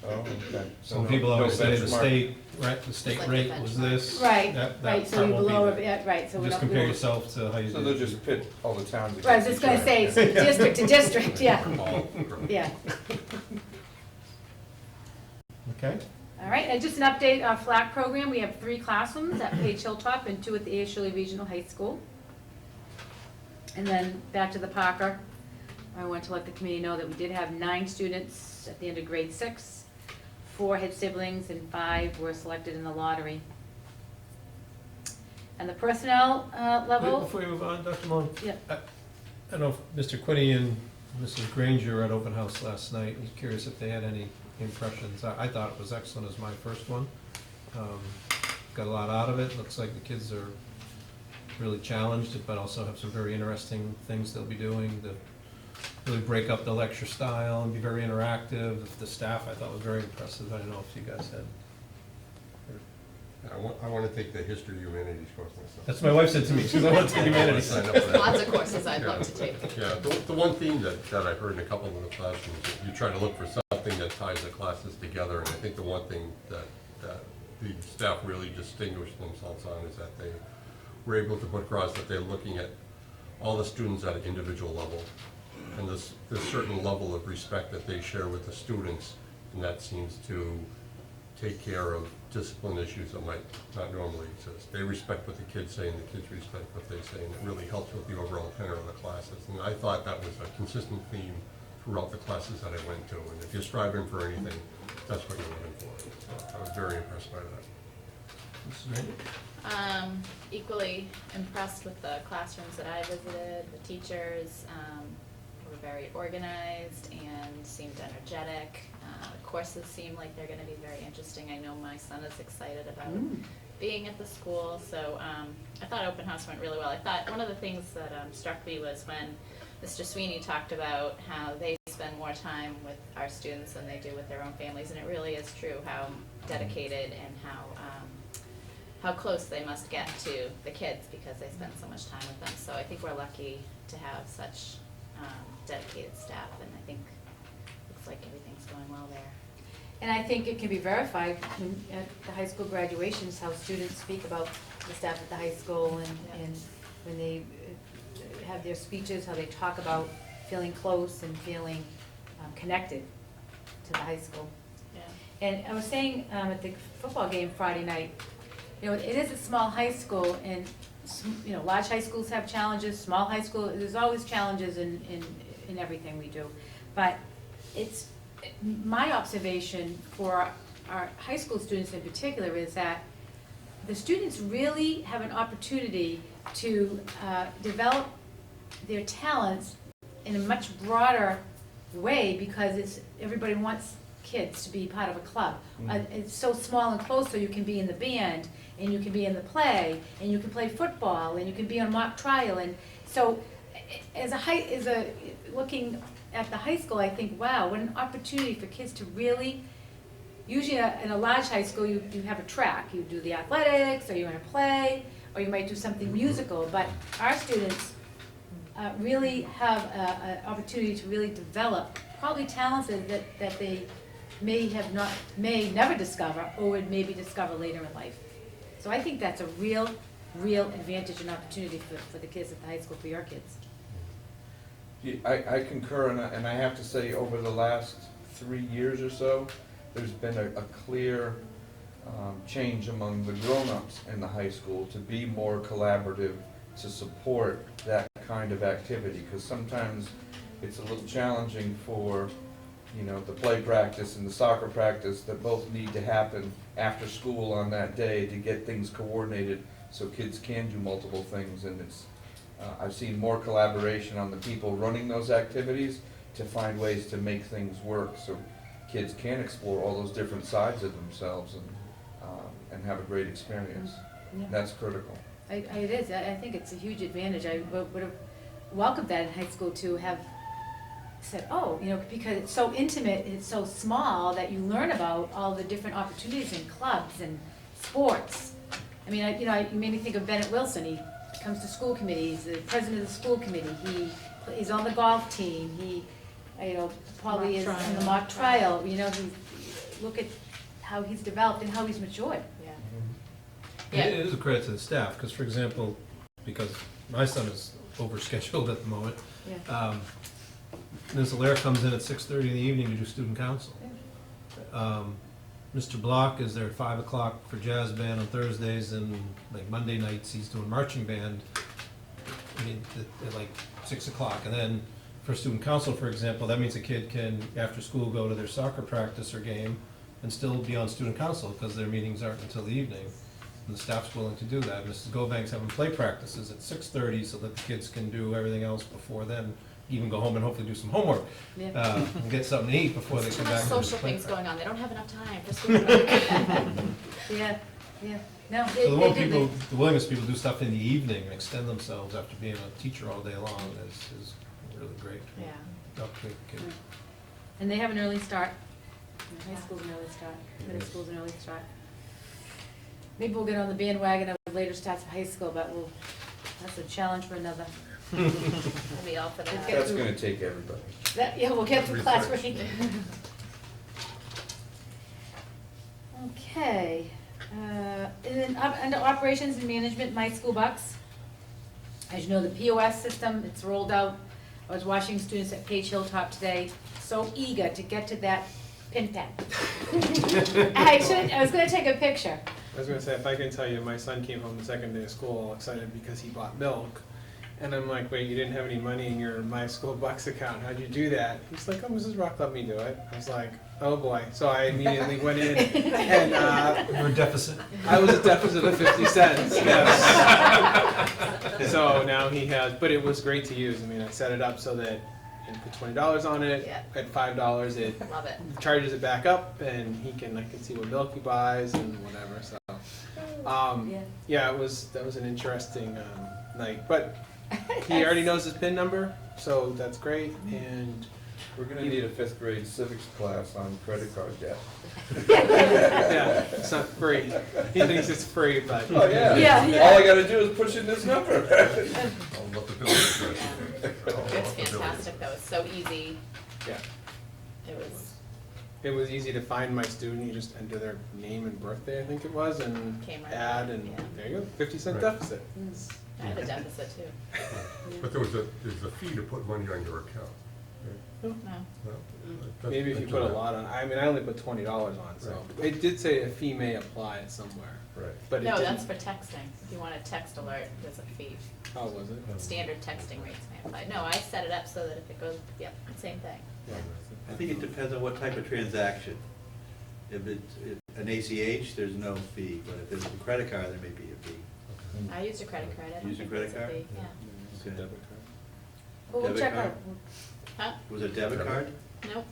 Oh, okay. Some no- people no always say the benchmark. state, right, the state Like rate the was benchmark. this. Right, that right, so part you won't be below, there. yeah, right, so we're Just not. compare we won't- yourself to how you did. So they'll just pit all the towns against Right, I was just each gonna other. say, so district to district, yeah, All- yeah. Okay, All right, and just an update, our FLAC program, we have 3 classrooms at Page Hilltop and 2 at the Shirley Regional High School. And then back to the Parker, I want to let the community know that we did have 9 students at the end of grade 6. 4 had siblings and 5 were selected in the lottery. And the personnel level, before you move on, Dr. Malone. Yeah. I don't know if Mr. Quinney and Mrs. Granger were at open house last night. I was curious if they had any impressions. I thought it was excellent as my first one. Got a lot out of it. Looks like the kids are really challenged, but also have some very interesting things they'll be doing to really break up the lecture style and be very interactive. The staff, I thought, was very impressive. I don't know if you guys had. I want to take the history of humanities course myself. That's what my wife said to me. She says, I want to take humanities. Sign up for that. Lots of courses I'd love to take. Yeah, the one theme that I heard in a couple of the classrooms, that you try to look for something that ties the classes together, and I think the one thing that the staff really distinguished themselves on is that they were able to put across that they're looking at all the students at an individual level, and this certain level of respect that they share with the students, and that seems to take care of discipline issues that might not normally exist. They respect what the kids say, and the kids respect what they say, and it really helps with the overall tenor of the classes. And I thought that was a consistent theme throughout the classes that I went to. And if you're striving for anything, that's what you're looking for. So I was very impressed by that. Mrs. Rainey? Equally impressed with the classrooms that I visited, the teachers, were very organized and seemed energetic. Courses seem like they're gonna be very interesting. I know my son is excited about being at the school, so, I thought open house went really well. I thought one of the things that, struck me was when Mr. Sweeney talked about how they spend more time with our students than they do with their own families, and it really is true how dedicated and how close they must get to the kids because they spend so much time with them. So I think we're lucky to have such dedicated staff, and I think looks like everything's going well there. And I think it can be verified at the high school graduations, how students speak about the staff at the high school and when they have their speeches, how they talk about feeling close and feeling connected to the high school. Yeah. And I was saying at the football game Friday night, you know, it is a small high school, and you know, large high schools have challenges, small high school, there's always challenges in everything we do. But it's, my observation for our high school students in particular is that the students really have an opportunity to develop their talents in a much broader way because it's, everybody wants kids to be part of a club. It's so small and close, so you can be in the band, and you can be in the play, and you can play football, and you can be on mock trial. And so looking at the high school, I think, wow, what an opportunity for kids to really, usually in a large high school, you have a track. You do the athletics, or you're in a play, or you might do something musical. But our students really have an opportunity to really develop probably talents that they may never discover, or would maybe discover later in life. So I think that's a real advantage and opportunity for the kids at the high school, for your kids. I concur, and I have to say, over the last 3 years or so, there's been a clear change among the grown-ups in the high school to be more collaborative, to support that kind of activity, because sometimes it's a little challenging for, you know, the play practice and the soccer practice that both need to happen after school on that day to get things coordinated so kids can do multiple things. And it's, I've seen more collaboration on the people running those activities to find ways to make things work so kids can explore all those different sides of themselves and have a great experience. Yeah. That's critical. It is. I think it's a huge advantage. I would have welcomed that in high school to have said, oh, you know, because it's so intimate, it's so small that you learn about all the different opportunities in clubs and sports. I mean, you made me think of Bennett Wilson. He comes to school committees, the president of the school committee. He's on the golf team. He, you know, probably is in the mock trial. You know, look at how he's developed and how he's matured. Yeah. It is a credit to the staff, because, for example, because my son is overscheduled at the moment, Ms. Allaire comes in at 6:30 in the evening to do student council. Mr. Block is there at 5 o'clock for jazz band on Thursdays, and like Monday nights he's doing marching band. I mean, at like 6 o'clock, and then for student council, for example, that means a kid can, after school, go to their soccer practice or game and still be on student council because their meetings aren't until the evening. And the staff's willing to do that. Mrs. Gobank's having play practices at 6:30 so that the kids can do everything else before then, even go home and hopefully do some homework, Yeah. and get something to eat before they Too come much back. to the social play things practice. going on. They don't have enough time for school. Yeah. No, So the more they people, did. the willingness people do stuff in the evening and extend themselves after being a teacher all day long is really great. Yeah. Up to the kids. And they have an early start. High school's an early start. Middle school's an early start. Maybe we'll get on the bandwagon of later starts of high school, but that's a challenge for another. We'll be all for that. That's gonna take everybody. Yeah, we'll get through class Research. reading. Okay, and then under operations and management, My School Bucks. As you know, the POS system, it's rolled out. I was watching students at Page Hilltop today, so eager to get to that Pin pen. I was gonna take a picture. I was gonna say, if I can tell you, my son came home the second day of school all excited because he bought milk. And I'm like, wait, you didn't have any money in your My School Bucks account, how'd you do that? He's like, oh, Mrs. Rock let me do it. I was like, oh boy. So I immediately went in and, You're a deficit. I was a deficit of 50 cents, yes. So now he has, but it was great to use. I mean, I set it up so that you put $20 on it. Yeah. At $5, it Love it. charges it back up, and I can see what milk he buys and whatever. So, yeah, that was an interesting night. But he already knows his PIN number, so that's great. And We're gonna need a 5th grade civics class on credit card debt. yeah, it's not free. He thinks it's free, but Oh, yeah. Yeah. All I gotta do is push in this number. I'll let the building address. I'll It's let the building- fantastic though, it's so easy. yeah. It was, It was easy to find my student. You just enter their name and birthday, I think it was, and Came right add, up, and yeah. there you go, 50-cent Right. deficit. I had a deficit too. But there's a fee to put money on your account. No. No? Maybe if you put a lot on. I mean, I only put $20 on, so it did say a fee may apply somewhere, Right. but it No, didn't. that's for texting. If you want a text alert, there's a fee. Oh, was it? Standard texting rates may apply. No, I set it up so that if it goes, yep, same thing. I think it depends on what type of transaction. If it's an ACH, there's no fee, but if it's a credit card, there may be a fee. I used a credit card. I don't Used a think credit there's a card? fee. Yeah. It's a debit card. Well, we'll Debit check card? out. Huh? Was it a debit card? Nope.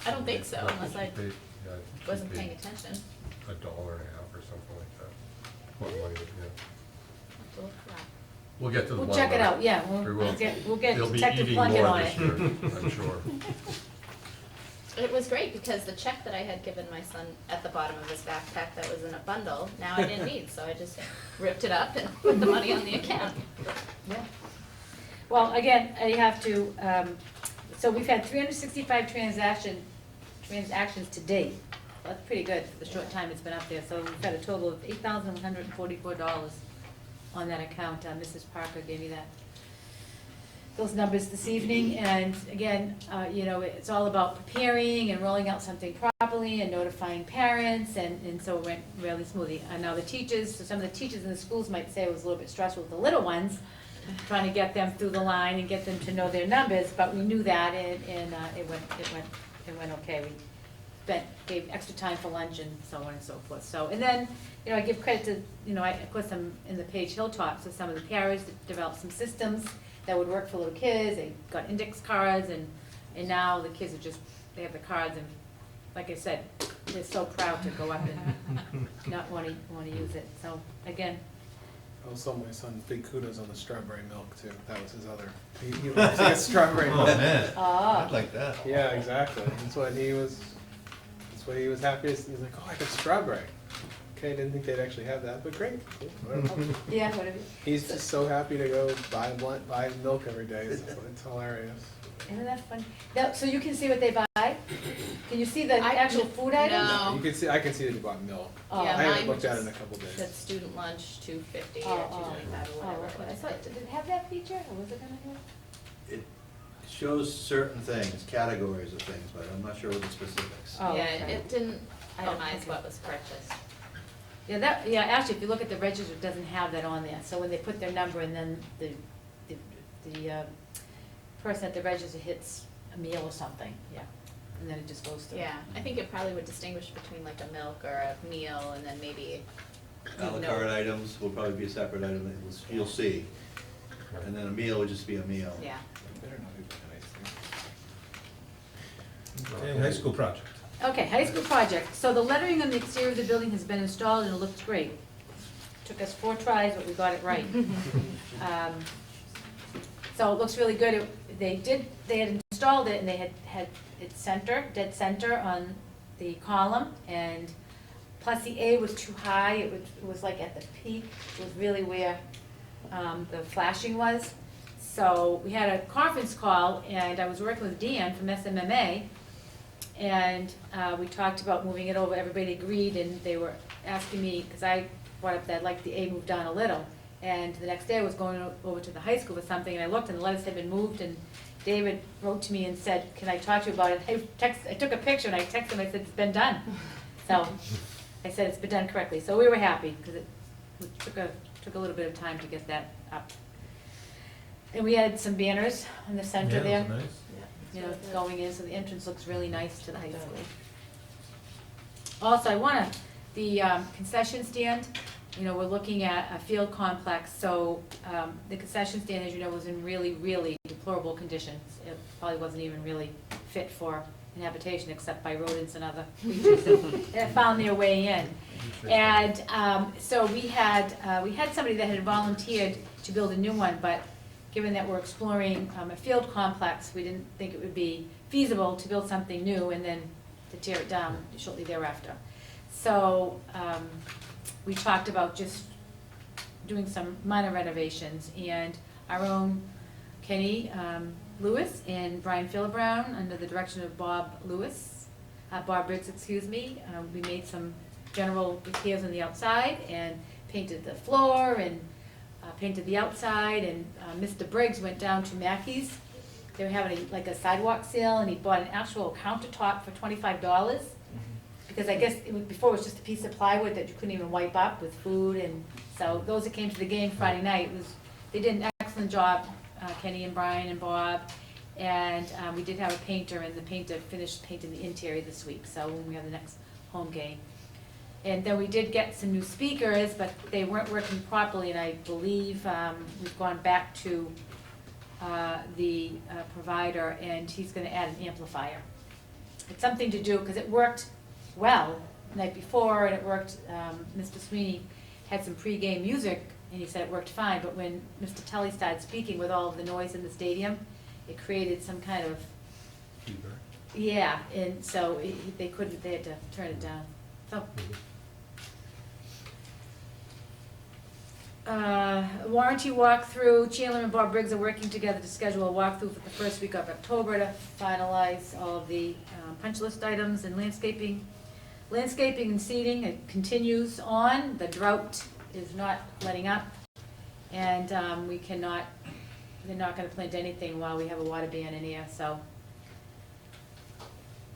I don't think so, unless I Paid- yeah, I think she wasn't paid paying attention. $1.50 or something like that. What money, yeah. Have to look for that. We'll get to the We'll bottom check it of out, yeah, We will. we'll get They'll be Detective eating Plunkett more on this it. year, I'm sure. It was great because the check that I had given my son at the bottom of his backpack that was in a bundle, now I didn't need, so I just ripped it up and put the money on the account. Yeah. Well, again, I have to, so we've had 365 transactions to date. That's pretty good for the short time it's been up there. So we've had a total of $8,144 on that account. Mrs. Parker gave me those numbers this evening. And again, it's all about preparing and rolling out something properly and notifying parents, and so it went really smoothly. And now the teachers, so some of the teachers in the schools might say it was a little bit stressful with the little ones, trying to get them through the line and get them to know their numbers, but we knew that, and it went okay. We gave extra time for lunch and so on and so forth. So, and then, I give credit to, of course, I'm in the Page Hill talks with some of the parents that developed some systems that would work for little kids. They got index cards, and now the kids they have the cards, and like I said, they're so proud to go up and not want to use it. So, again, Also, my son, big kudos on the strawberry milk too. That was his other. He loves to get strawberry Oh, milk. man, Ah. I'd like that. Yeah, exactly. That's what he was happiest. He's like, oh, I got strawberry. Okay, didn't think they'd actually have that, but great. Cool, whatever. yeah, whatever. He's just so happy to go buy milk every day. It's hilarious. Isn't that funny? Now, so you can see what they buy? Can you see the I- actual food items? No. I can see that he bought milk. Oh. Yeah, I haven't mine looked at it in a just couple days. said student lunch, $2.50 Oh, or oh. $2.25 or Oh, whatever it okay. I was. thought, did it have that feature, or was it gonna have? It shows certain things, categories of things, but I'm not sure what the specifics. Oh, Yeah, okay. it didn't itemize okay. what was purchased. Yeah, actually, if you look at the register, it doesn't have that on there. So when they put their number and then the person at the register hits a meal or something, yeah, and then it just goes through. Yeah, I think it probably would distinguish between like a milk or a meal and then maybe, A la No. carte items will probably be a separate item that you'll see. And then a meal would just be a meal. yeah. Better not be nice. Okay, high school project. Okay, high school project. So the lettering on the exterior of the building has been installed and it looks great. Took us 4 tries, but we got it right. So it looks really good. They had installed it and they had it dead center on the column, and plus the A was too high. It was like at the peak. It was really where the flashing was. So we had a conference call, and I was working with Dan from SMMA, and we talked about moving it over. Everybody agreed, and they were asking me, because I brought up that I'd like the A moved down a little, And the next day I was going over to the high school for something, and I looked and the letters had been moved, and David wrote to me and said, can I talk to you about it? I took a picture and I texted him, I said, it's been done. So I said, it's been done correctly. So we were happy, because it took a little bit of time to get that up. And we had some banners in the center Yeah, there. it was nice. You know, going in, so the entrance looks really nice to the high school. Also, the concession stand, you know, we're looking at a field complex, so the concession stand, as you know, was in really, really deplorable conditions. It probably wasn't even really fit for inhabitation except by rodents and other creatures that found their way in. And so we had somebody that had volunteered to build a new one, but given that we're exploring a field complex, we didn't think it would be feasible to build something new and then to tear it down shortly thereafter. So we talked about just doing some minor renovations, and our own Kenny Lewis and Brian Philibrown, under the direction of Bob Briggs, excuse me, we made some general repairs on the outside and painted the floor and painted the outside, and Mr. Briggs went down to Mackey's. They were having like a sidewalk sale, and he bought an actual countertop for $25. Because I guess before it was just a piece of plywood that you couldn't even wipe up with food, and so those that came to the game Friday night, they did an excellent job, Kenny and Brian and Bob, and we did have a painter, and the painter finished painting the interior this week, so when we have the next home game. And then we did get some new speakers, but they weren't working properly, and I believe we've gone back to the provider, and he's gonna add an amplifier. It's something to do, because it worked well the night before, and it worked, Mr. Sweeney had some pre-game music, and he said it worked fine, but when Mr. Tully started speaking with all of the noise in the stadium, it created some kind of, yeah, and so they had to turn it down, so. Warranty walkthrough, Chandler and Bob Briggs are working together to schedule a walkthrough for the first week of October to finalize all of the punch list items and landscaping. Landscaping and seeding, it continues on, the drought is not letting up, and they're not gonna plant anything while we have a water ban in here, so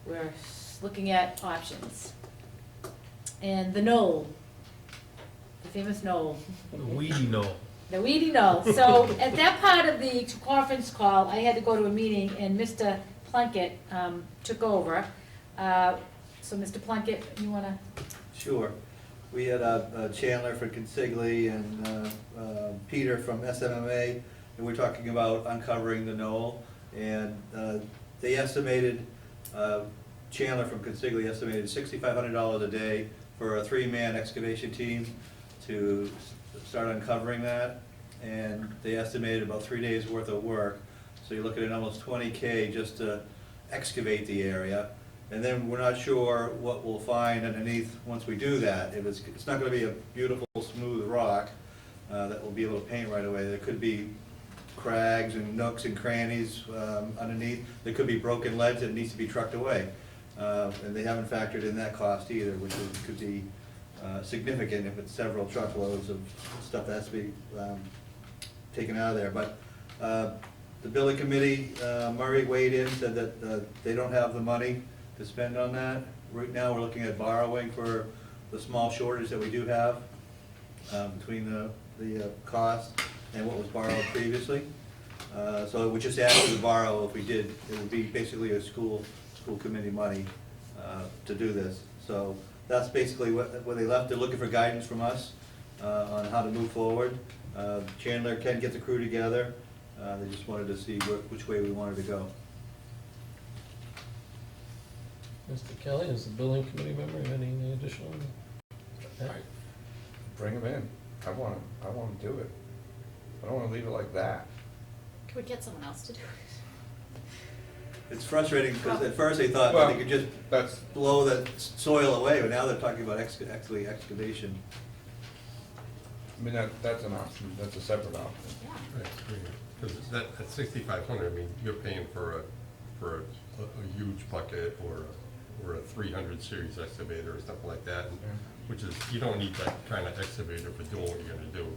we're looking at options. And the knoll, the famous knoll. The weedy knoll. The weedy knoll. So at that part of the conference call, I had to go to a meeting, and Mr. Plunkett took over. So Mr. Plunkett, you wanna? Sure. We had Chandler from Consigli and Peter from SMMA, and we're talking about uncovering the knoll. And they estimated, Chandler from Consigli estimated $6,500 a day for a 3-man excavation team to start uncovering that. And they estimated about 3 days worth of work. So you're looking at almost $20K just to excavate the area. And then we're not sure what we'll find underneath once we do that. It's not gonna be a beautiful, smooth rock that we'll be able to paint right away. There could be crags and nooks and crannies underneath. There could be broken ledge that needs to be trucked away. And they haven't factored in that cost either, which could be significant if it's several truckloads of stuff that has to be taken out of there. But the building committee, Murray weighed in, said that they don't have the money to spend on that. Right now, we're looking at borrowing for the small shortage that we do have between the cost and what was borrowed previously. So we just asked to borrow. If we did, it would be basically a school committee money to do this. So that's basically what they left. They're looking for guidance from us on how to move forward. Chandler can get the crew together. They just wanted to see which way we wanted to go. Mr. Kelly, as the building committee member, any additional? Bring them in. I want to do it. I don't want to leave it like that. Can we get someone else to do it? It's frustrating because at first they thought Well, they could just blow the soil away, but now they're talking about actually excavation. I mean, that's an option. That's a separate option. Yeah. Because at 6,500, I mean, you're paying for a huge bucket or a 300 series excavator or something like that, which is, you don't need that kind of excavator for doing what you're gonna do.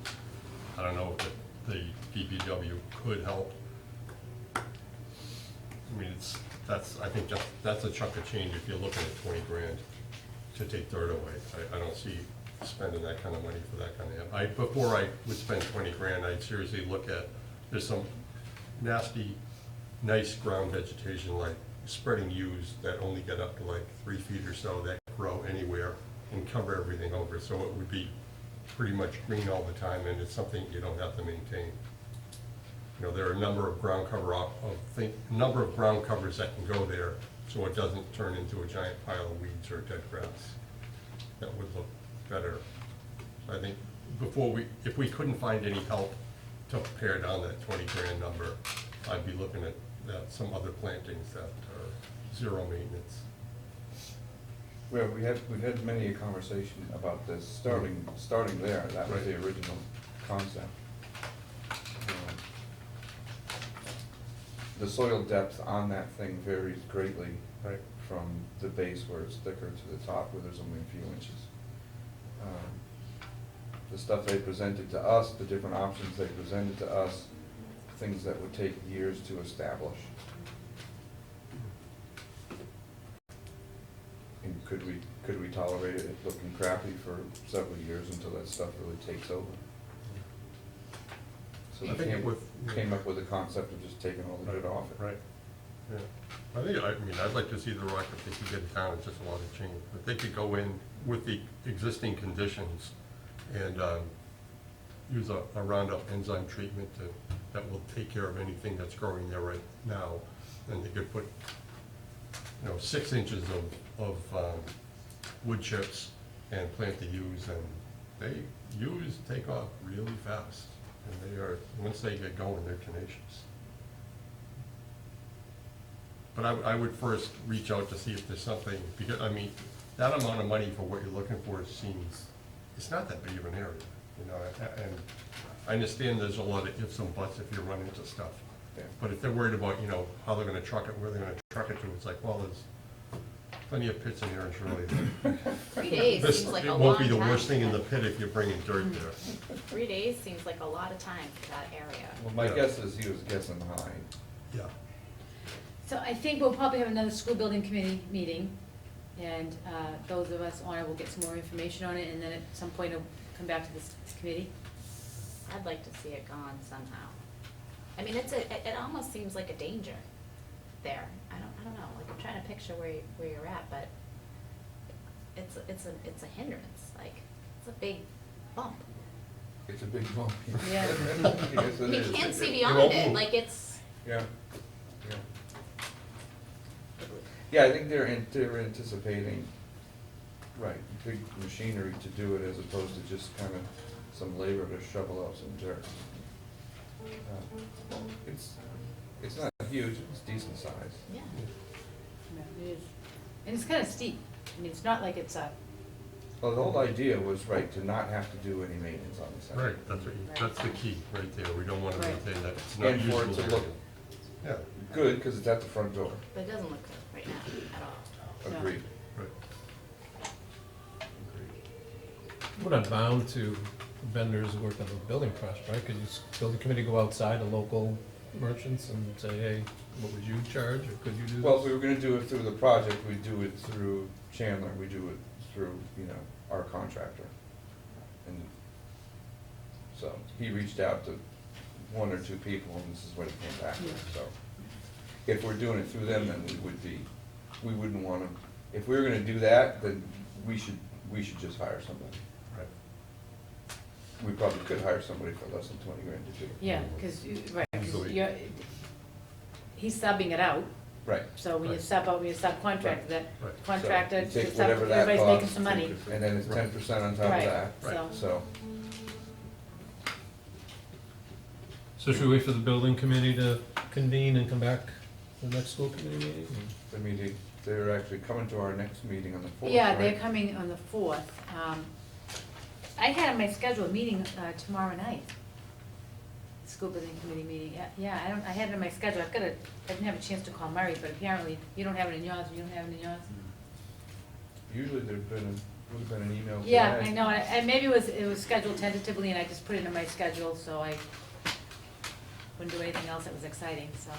I don't know if the DPW could help. I mean, I think that's a chunk of change if you're looking at 20 grand to take dirt away. I don't see spending that kind of money for that kind of, before I would spend 20 grand, I'd seriously look at, there's some nasty, nice ground vegetation like spreading yews that only get up to like 3 feet or so that grow anywhere and cover everything over, so it would be pretty much green all the time, and it's something you don't have to maintain. You know, there are a number of ground covers that can go there, so it doesn't turn into a giant pile of weeds or dead grass. That would look better. I think if we couldn't find any help to pare down that 20 grand number, I'd be looking at some other plantings that are zero maintenance. Well, we've had many a conversation about this, starting there, that was the original concept. The soil depth on that thing varies greatly from the base where it's thicker to the top where there's only a few inches. The stuff they presented to us, the different options they presented to us, things that would take years to establish. And could we tolerate it looking crappy for several years until that stuff really takes over? So I they think came up with the concept of just taking all the dirt off it. Right, yeah. I'd like to see the rock, if they could get it down, it's just a lot of change. But they could go in with the existing conditions and use a Roundup enzyme treatment that will take care of anything that's growing there right now. And they could put, 6 inches of wood chips and plant the yews, and yews take off really fast. And they are, once they get going, they're tenacious. But I would first reach out to see if there's something, because, that amount of money for what you're looking for seems, it's not that big of an area, and I understand there's a lot of ifs and buts if you run into stuff. Yeah. But if they're worried about, how they're gonna truck it, where they're gonna truck it to, it's like, well, there's plenty of pits in here, and surely. 3 days seems like a long time. It won't be the worst thing in the pit if you're bringing dirt there. 3 days seems like a lot of time for that area. Well, my guess is he was guessing high. Yeah. So I think we'll probably have another school building committee meeting, and those of us on it will get some more information on it, and then at some point it'll come back to this committee. I'd like to see it gone somehow. I mean, it almost seems like a danger there. I don't know, like, I'm trying to picture where you're at, but it's a hindrance, like, it's a big bump. It's a big bump. Yeah. Yes, it You is. can't see It beyond won't it, move. like, it's, Yeah. Yeah, I think they're anticipating, right, big machinery to do it as opposed to just kind of some labor to shovel out some dirt. It's not huge, it's decent size. yeah. Yeah, it is. And it's kind of steep. I mean, it's not like it's a, Well, the whole idea was, right, to not have to do any maintenance on the site. Right, that's the key, right there. We don't wanna Right. maintain that, it's not And for it usable to look area. Yeah, good, because it's at the front door. But it doesn't look good right now at all. No. Agreed. right. We're not bound to vendors who work on the building project, right? Could you, building committee go outside to local merchants and say, hey, what would you charge, or could you do this? Well, if we were gonna do it through the project, we'd do it through Chandler, we do it through, our contractor. And so, he reached out to 1 or 2 people, and this is what he came back with, so. If we're doing it through them, then we wouldn't wanna, if we were gonna do that, then we should just hire somebody. Right. We probably could hire somebody for less than 20 grand to do it. yeah, because, right, 'cause Easily. he's subbing it out. Right. So when you Right. sub out, when you subcontract, that Right. contractor, So you take gets up, whatever that everybody's making costs, some money. And then it's 10% on top of Right, that, so. so. So should we wait for the building committee to convene and come back to the next school committee meeting? I mean, they're actually coming to our next meeting on the 4th, Yeah, right? they're coming on the 4th. I had on my schedule a meeting tomorrow night. School building committee meeting, yeah, I had it on my schedule, I didn't have a chance to call Murray, but apparently you don't have it in yours, you don't have it in yours? Usually there's been Would have been an email today. Yeah, I know, and maybe it was scheduled tentatively, and I just put it in my schedule, so I wouldn't do anything else that was exciting, so.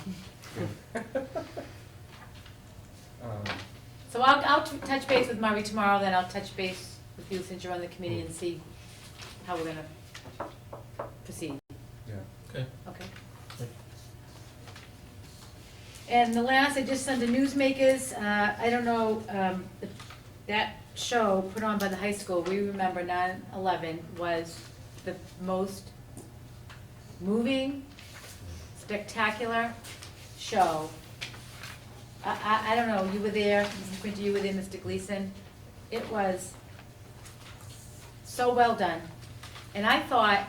So I'll touch base with Murray tomorrow, then I'll touch base with you since you're on the committee and see how we're gonna proceed, Yeah. Okay. okay? And the last, I just sent to newsmakers, I don't know, that show put on by the high school, We Remember 9/11, was the most moving, spectacular show. I don't know, you were there, Mrs. Quinty, you were there, Mr. Gleason. It was so well done. And I thought,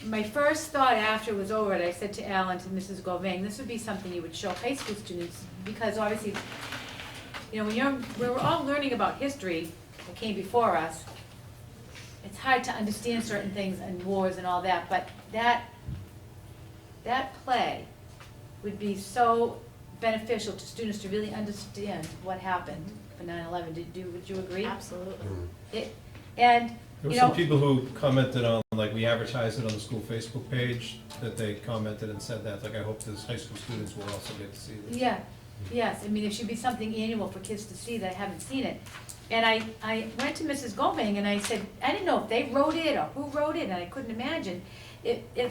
my first thought after it was over, I said to Al and to Mrs. Govang, this would be something you would show high school students, because obviously, you know, when we're all learning about history that came before us, it's hard to understand certain things and wars and all that, but that play would be so beneficial to students to really understand what happened for 9/11. Would you agree? Absolutely. And, There you were know. some people who commented on, like, we advertised it on the school Facebook page, that they commented and said that, like, I hope this high school students will also get to see this. Yeah, yes, I mean, there should be something annual for kids to see that haven't seen it. And I went to Mrs. Govang and I said, I didn't know if they wrote it or who wrote it, and I couldn't imagine.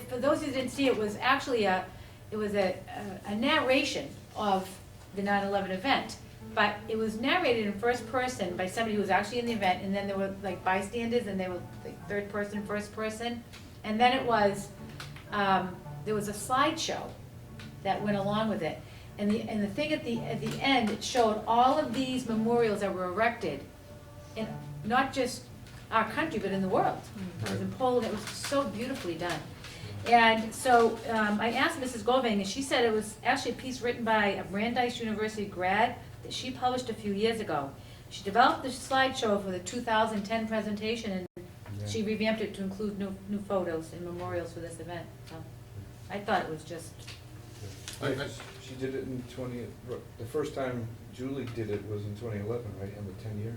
For those who didn't see it, was actually a narration of the 9/11 event. But it was narrated in first person by somebody who was actually in the event, and then there were like bystanders, and they were like third person, first person. And then it was, there was a slideshow that went along with it. And the thing at the end, it showed all of these memorials that were erected in not just our country, but in the world. It was in Poland, it was so beautifully done. And so I asked Mrs. Govang, and she said it was actually a piece written by a Brandeis University grad that she published a few years ago. She developed the slideshow for the 2010 presentation, and she revamped it to include new photos and memorials for this event. So I thought it was just, She did it in the first time Julie did it was in 2011, right, on the 10-year?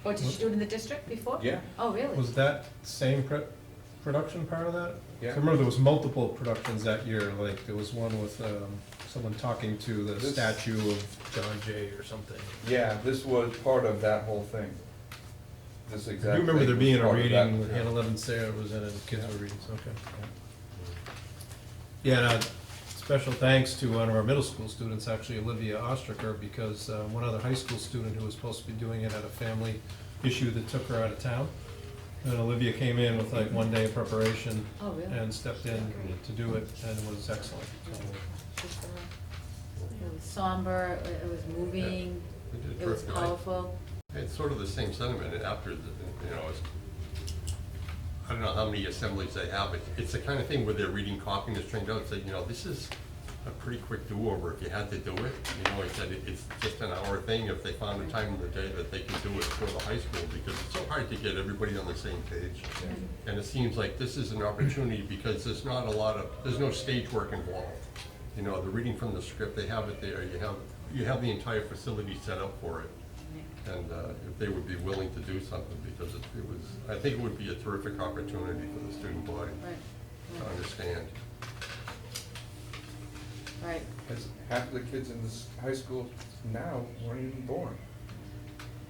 oh, did she do it in the district before? Yeah. Oh, really? Was that same production part of that? Yeah. I remember there was multiple productions that year, like, there was one with someone talking to the This- statue of John Jay or something. Yeah, this was part of that whole thing. This I exact do remember thing there was being a part of that, reading, with yeah. Hannah Levin Sayre was in it, and kids were reading, so, okay. Yeah, and special thanks to one of our middle school students, actually Olivia Ostraker, because one other high school student who was supposed to be doing it had a family issue that took her out of town. And Olivia came in with like one day of preparation Oh, really? and stepped in to do it, and it was excellent. So, Good for her. It was somber, it was moving, They did it was terrific. powerful. It's sort of the same sentiment after, I don't know how many assemblies they have, but it's the kind of thing where they're reading, copying this trained out, say, this is a pretty quick do-over if you had to do it. He said it's just an hour thing if they found a time in the day that they can do it for the high school, because it's so hard to get everybody on the same page. And it seems like this is an opportunity because there's no stage work involved. The reading from the script, they have it there, you have the entire facility set up for it. And if they would be willing to do something, because I think it would be a terrific opportunity for the student body Right, to understand. right. Because half of the kids in this high school now weren't even born.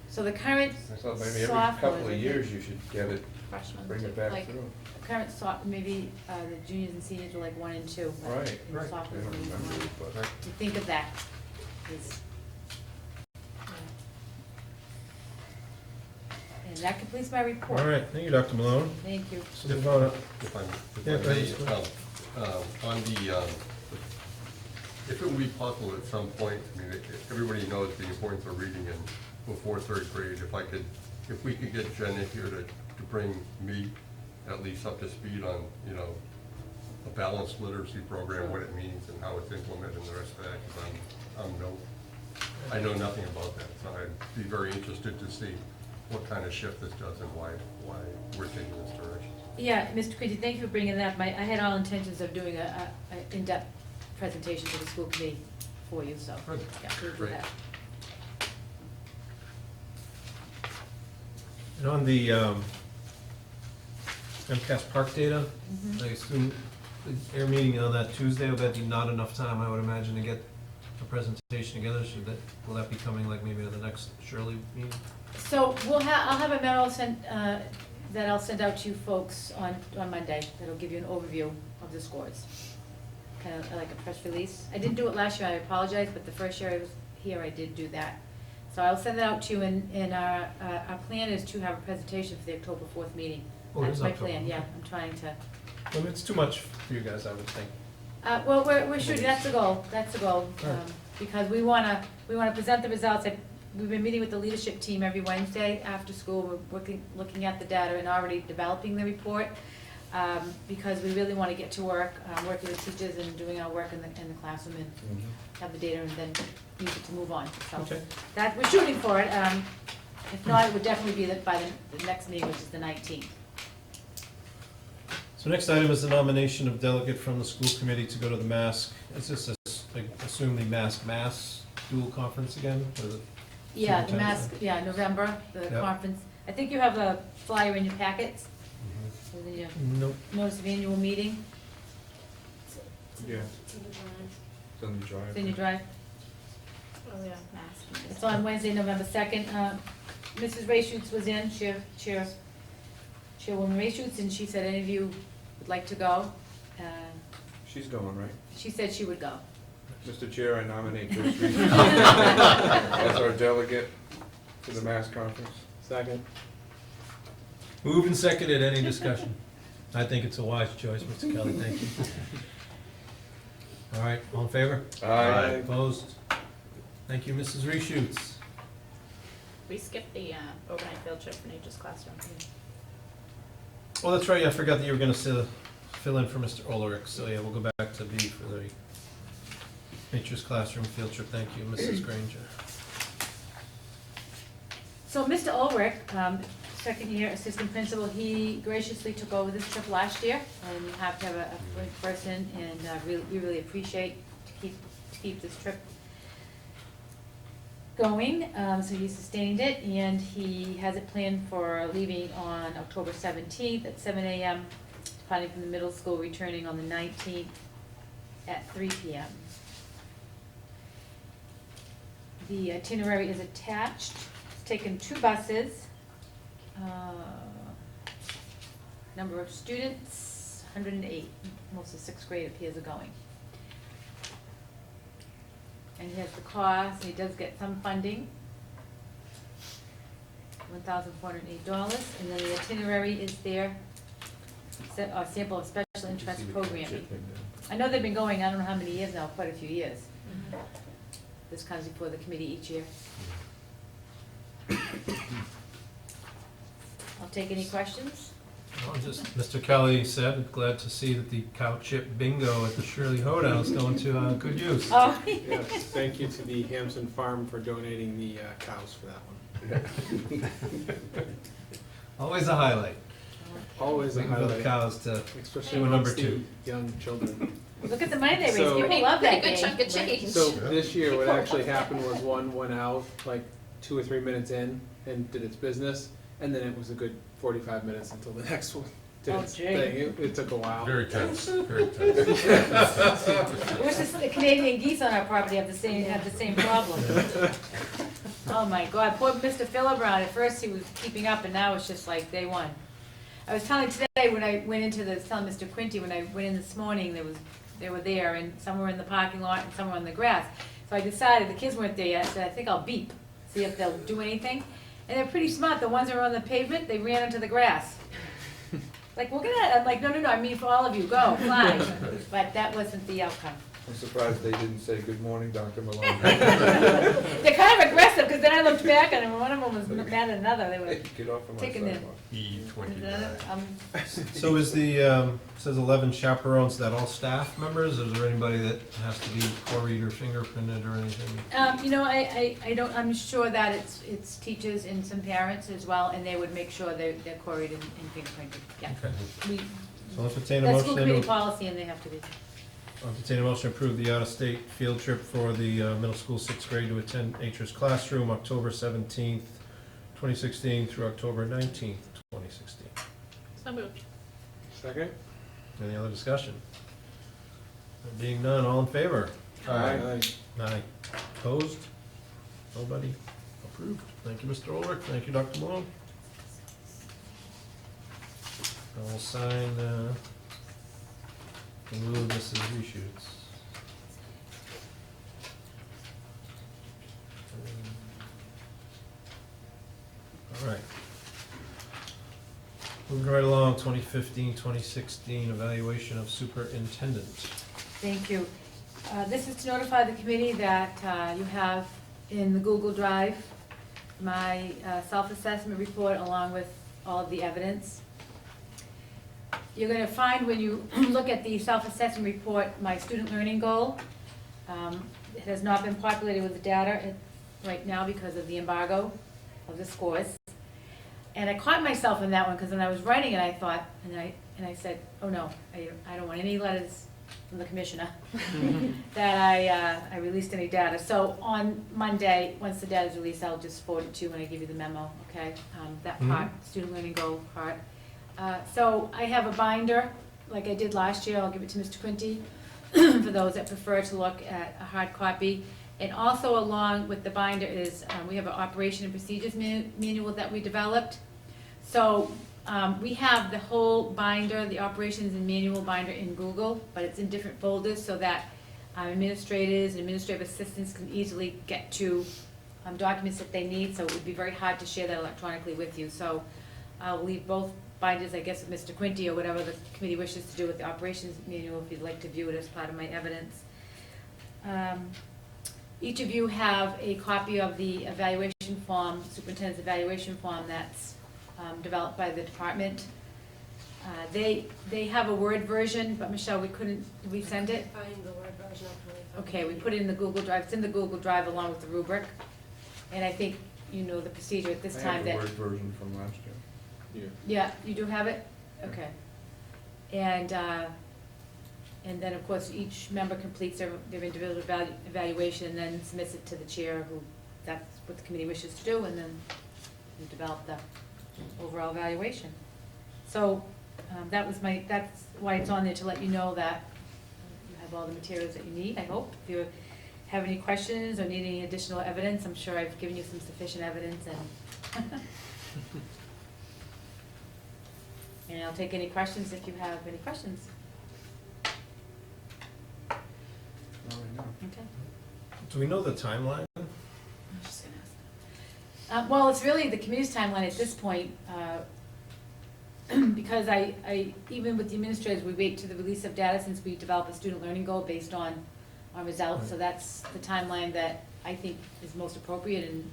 So the current So maybe every sophomores, couple I of think, years you should get it, Freshmen bring too, it back like, through. the current maybe the juniors and seniors were like 1 and 2. but Right, the right. I sophomores don't were maybe remember, 1. but. To think of that is, and that completes my report. all right, thank you, Dr. Malone. Thank you. So move on up. If Yeah, I go ahead. may, on the, if it would be possible at some point, everybody knows the importance of reading before third grade. If we could get Jenna here to bring me at least up to speed on, a balanced literacy program, what it means and how it's implemented and the rest of that, because I know nothing about that. So I'd be very interested to see what kind of shift this does and why we're taking this direction. Yeah, Mr. Quinty, thank you for bringing that up. I had all intentions of doing a in-depth presentation to the school committee for you, so. Good. Yeah, we'll do Great. that. And on the MCAS park data, I assume the air meeting on that Tuesday, will that be not enough time, I would imagine, to get a presentation together? Will that be coming like maybe to the next Shirley meeting? So I'll have a memo sent, that I'll send out to you folks on Monday, that'll give you an overview of the scores. Kind of like a press release. I didn't do it last year, I apologize, but the first year I was here, I did do that. So I'll send it out to you, and our plan is to have a presentation for the October 4th meeting. Oh, it That's is my October, plan, yeah, okay. I'm trying to. I mean, it's too much for you guys, I would think. Well, we're shooting, that's the goal, Alright. because we wanna present the results. We've been meeting with the leadership team every Wednesday after school, we're looking at the data and already developing the report, because we really wanna get to work, working with teachers and doing our work in the classroom and have the data and then use it to move on, so. Okay. That, we're shooting for it, if not, it would definitely be by the next meeting, which is the 19th. So next item is the nomination of delegate from the school committee to go to the Mask. Is this, I assume the Mass dual conference again? Or the Yeah, the superintendent? mask, November, the Yep. conference. I think you have a flyer in your packets, with the Nope. notice of annual meeting, Yeah. It's on the drive. it's in your drive. Oh, yeah. Mask. It's on Wednesday, November 2nd. Mrs. Rayshoots was in, Chairwoman Rayshoots, and she said any of you would like to go. She's going, right? She said she would go. Mr. Chair, I nominate Joyce Reed as our delegate to the Mass Conference. Second. Moved and seconded, any discussion? I think it's a wise choice, Mr. Kelly, thank you. All right, all in favor? Aye. Opposed? Thank you, Mrs. Reshoots. We skipped the overnight field trip for Nature's Classroom. Oh, that's right, I forgot that you were gonna fill in for Mr. Ulrich, so yeah, we'll go back to B for the Nature's Classroom field trip, thank you, Mrs. Granger. So Mr. Ulrich, second year assistant principal, he graciously took over this trip last year, and you have to have a great person, and we really appreciate to keep this trip going. So he sustained it, and he has it planned for leaving on October 17th at 7 a.m., departing from the middle school, returning on the 19th at 3 p.m. The itinerary is attached. It's taken 2 buses. Number of students, 108. Most of 6th grade appears are going. And he has the cost, and he does get some funding, $1,408. And then the itinerary is there, a sample of special interest programming. I know they've been going, I don't know how many years now, quite a few years. This comes before the committee each year. I'll take any questions. Well, just, Mr. Kelly said, glad to see that the cow chip bingo at the Shirley Hoedown is going to good use. Oh, Yes, thank you to the Hampson Farm for donating the cows for that one. Always a highlight. Always a Waiting for the highlight, cows to especially do a number amongst the 2. young children. look at the money they raise, So- people love that Pretty good game. chunk of change. So this year, what actually happened was one went out like 2 or 3 minutes in and did its business, and then it was a good 45 minutes until the next one did Oh, its gee. thing. It took a while. Very tense, very tense. Wish the Canadian geese on our property have the same problem. Oh my God, poor Mr. Philibrown, at first he was keeping up, and now it's just like day one. I was telling today, when I went into telling Mr. Quinty, when I went in this morning, they were there, and some were in the parking lot, and some were on the grass. So I decided, the kids weren't there yet, I said, I think I'll beep, see if they'll do anything. And they're pretty smart, the ones that were on the pavement, they ran into the grass. Like, look at that, I'm like, no, I mean for all of you, go, fly. But that wasn't the outcome. I'm surprised they didn't say, "Good morning, Dr. Malone." They're kind of aggressive, because then I looked back at them, and one of them was mad at another, they were Get off of my taking the. sidewalk. E29. So is the, says 11 chaperones, is that all staff members, or is there anybody that has to be quarried or fingerprinted or anything? You know, I don't, I'm sure that it's teachers and some parents as well, and they would make sure they're quarried and fingerprinted, yeah. Okay. We, So let's entertain a that's school motion committee to, policy, and they have to be. entertain a motion to approve the out-of-state field trip for the middle school 6th grade to attend Nature's Classroom, October 17th, 2016 through October 19th, 2016. So moved. Second? Any other discussion? There being none, all in favor? Aye. Aye. Opposed? Nobody? Approved. Thank you, Mr. Ulrich. Thank you, Dr. Malone. I will sign in lieu of Mrs. Reshoots. All right. Moving right along, 2015, 2016 evaluation of superintendent. Thank you. This is to notify the committee that you have in the Google Drive my self-assessment report along with all of the evidence. You're going to find when you look at the self-assessment report, my student learning goal. It has not been populated with the data right now because of the embargo of the scores. And I caught myself in that one because when I was writing it, I thought, and I said, oh no, I don't want any letters from the commissioner that I released any data. So on Monday, once the data is released, I'll just forward it to you when I give you the memo, okay? That part, student learning goal part. So I have a binder, like I did last year. I'll give it to Mr. Quinty for those that prefer to look at a hard copy. And also along with the binder is, we have an operation and procedures manual that we developed. So we have the whole binder, the operations and manual binder in Google, but it's in different folders so that administrators and administrative assistants can easily get to documents that they need. So it would be very hard to share that electronically with you. So I'll leave both binders, I guess, with Mr. Quinty or whatever the committee wishes to do with the operations manual if you'd like to view it as part of my evidence. Each of you have a copy of the evaluation form, superintendent's evaluation form that's developed by the department. They have a Word version, but Michelle, did we send it? Find the Word version. Okay, we put it in the Google Drive. It's in the Google Drive along with the rubric. And I think you know the procedure at this I time have the that. Word version from last year. Yeah, you do have it? Okay. And then, of course, each member completes their individual evaluation and then submits it to the chair, who, that's what the committee wishes to do, and then we develop the overall evaluation. So, that's why it's on there, to let you know that you have all the materials that you need, I hope. If you have any questions or need any additional evidence, I'm sure I've given you some sufficient evidence, and and I'll take any questions if you have any questions. Not right now. Okay. Do we know the timeline? I'm just gonna ask that. Well, it's really the committee's timeline at this point, because I, even with the administrators, we wait to the release of data since we develop a student learning goal based on our results. So that's the timeline that I think is most appropriate and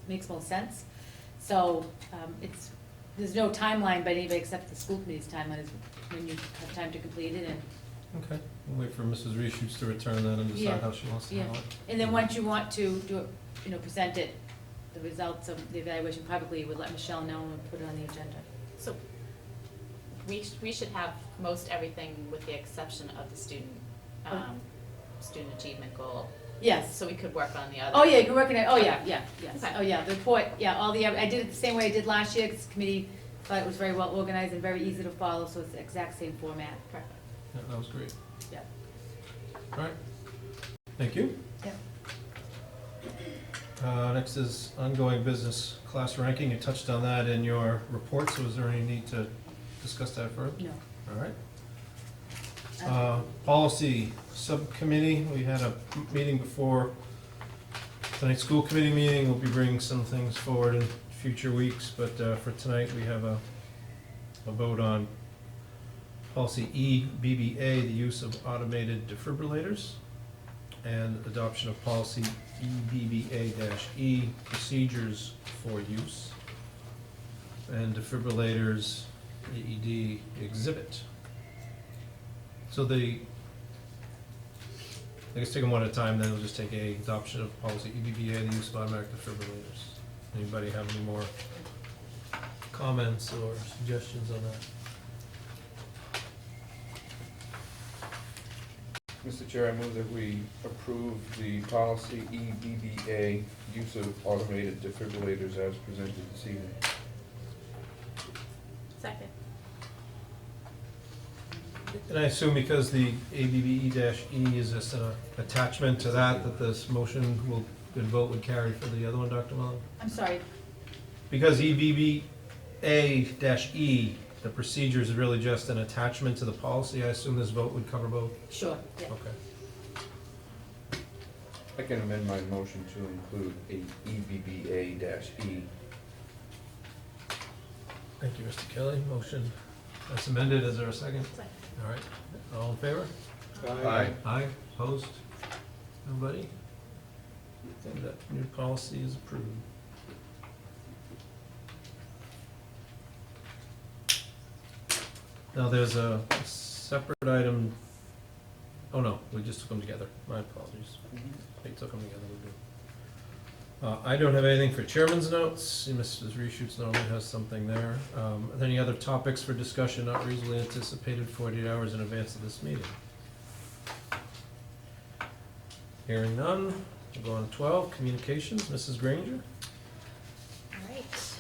makes most sense. So, there's no timeline by anybody except the school committee's timeline is when you have time to complete it, and. Okay, we'll wait for Mrs. Reshoots to return that and Yeah. decide how she wants to Yeah, handle it. and then once you want to do it, present it, the results of the evaluation publicly, you would let Michelle know and put it on the agenda. So we should have most everything with the exception of the student achievement goal. Yes. So we could work on the other. Oh, yeah, you can work on it, yes. Okay. Oh, yeah, the report, I did it the same way I did last year, because the committee thought it was very well organized and very easy to follow, so it's the exact same format. Perfect. Yeah, that was great. Yeah. All right, thank you. Yep. Next is ongoing business class ranking. You touched on that in your report, so is there any need to discuss that further? No. All right. Policy Subcommittee, we had a meeting before tonight's school committee meeting. We'll be bringing some things forward in future weeks, but for tonight, we have a vote on policy EBBA, the use of automated defibrillators, and adoption of policy EBBA-E, procedures for use, and defibrillators, AED exhibit. So I guess take them one at a time, then we'll just take A, adoption of policy EBBA, the use of automatic defibrillators. Anybody have any more comments or suggestions on that? Mr. Chair, I move that we approve the policy EBBA, use of automated defibrillators as presented this evening. Second. And I assume because the ABBE-E is just an attachment to that, that this motion will, good vote would carry for the other one, Dr. Mullin? I'm sorry, Because EBBA-E, the procedure is really just an attachment to the policy, I assume this vote would cover both? sure, yeah. Okay. I can amend my motion to include a EBBA-E. Thank you, Mr. Kelly. Motion that's amended. Is there a second? Second. All right. All in favor? Aye. Aye. Opposed? Nobody? Then that new policy is approved. Now, there's a separate item. Oh, no, we just took them together. My apologies. They took them together. We're good. I don't have anything for chairman's notes. See, Mrs. Reshoots normally has something there. Are there any other topics for discussion not reasonably anticipated 48 hours in advance of this meeting? Hearing none, we'll go on to 12, communications. Mrs. Granger? All right.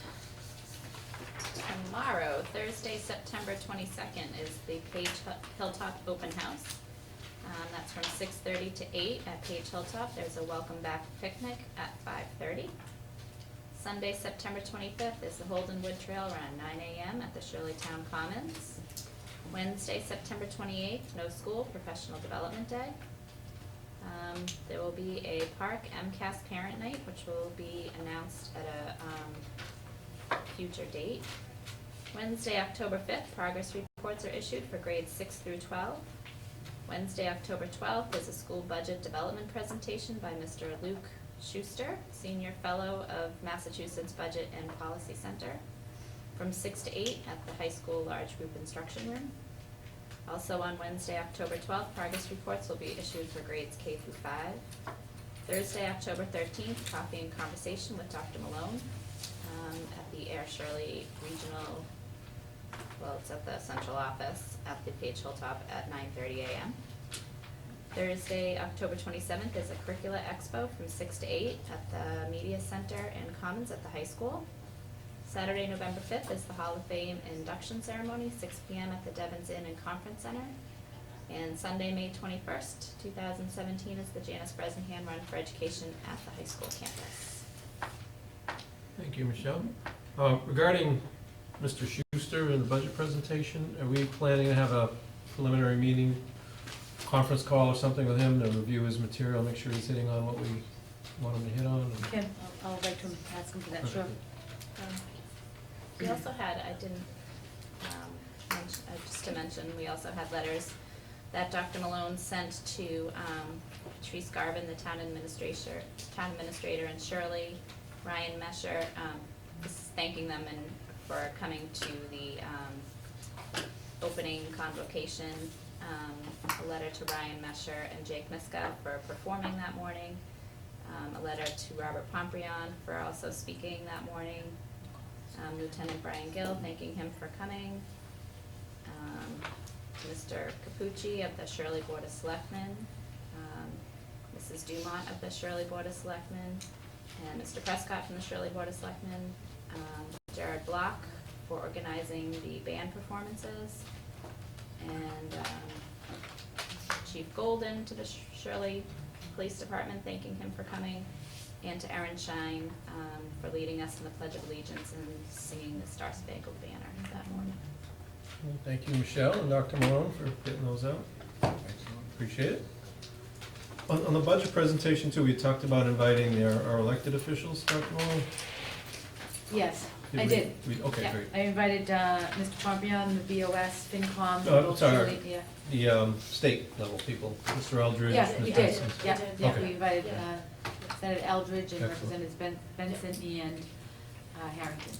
Tomorrow, Thursday, September 22nd, is the Page Hilltop Open House. That's from 6:30 to 8 at Page Hilltop. There's a welcome back picnic at 5:30. Sunday, September 25th is the Holden Wood Trail around 9 a.m. at the Shirley Town Commons. Wednesday, September 28th, no school, Professional Development Day. There will be a park MCAS parent night, which will be announced at a future date. Wednesday, October 5th, progress reports are issued for grades 6 through 12. Wednesday, October 12th, is a school budget development presentation by Mr. Luke Schuster, Senior Fellow of Massachusetts Budget and Policy Center, from 6 to 8 at the high school large group instruction room. Also on Wednesday, October 12th, progress reports will be issued for grades K through 5. Thursday, October 13th, coffee and conversation with Dr. Malone at the Air Shirley Regional, well, it's at the central office at the Page Hilltop at 9:30 a.m. Thursday, October 27th is a curricula expo from 6 to 8 at the Media Center and Commons at the high school. Saturday, November 5th is the Hall of Fame induction ceremony, 6 p.m. at the Devon's Inn and Conference Center. And Sunday, May 21st, 2017 is the Janice Bresenham Run for Education at the high school campus. Thank you, Michelle. Regarding Mr. Schuster and the budget presentation, are we planning to have a preliminary meeting, conference call or something with him to review his material, make sure he's hitting on what we want him to hit on? Ken, I'll write to him, ask him for that, sure. We also had, I didn't, just to mention, we also had letters that Dr. Malone sent to Therese Garvin, the town administrator in Shirley, Ryan Mesher, just thanking them and for coming to the opening convocation. A letter to Ryan Mesher and Jake Miska for performing that morning. A letter to Robert Pomprion for also speaking that morning. Lieutenant Brian Gill thanking him for coming. Mr. Capucci of the Shirley Board of Selectmen. Mrs. Dumont of the Shirley Board of Selectmen. And Mr. Prescott from the Shirley Board of Selectmen. Jared Block for organizing the band performances. And Chief Golden to the Shirley Police Department, thanking him for coming, and to Erin Shine for leading us in the Pledge of Allegiance and singing the Star Spangled Banner that morning. Thank you, Michelle and Dr. Malone, for getting those out. Appreciate it. On the budget presentation too, we talked about inviting our elected officials, Dr. Malone? Yes, I we- did. Okay, Yeah, great. I invited Mr. Pompion, the BOS, FinCom, Oh, both sorry. Shirley, yeah. The state level people, Mr. Eldridge. Yeah, Mr. we did, Benson. yeah, Okay. we invited Senator Eldridge and Excellent. Representatives Benson and Harrington.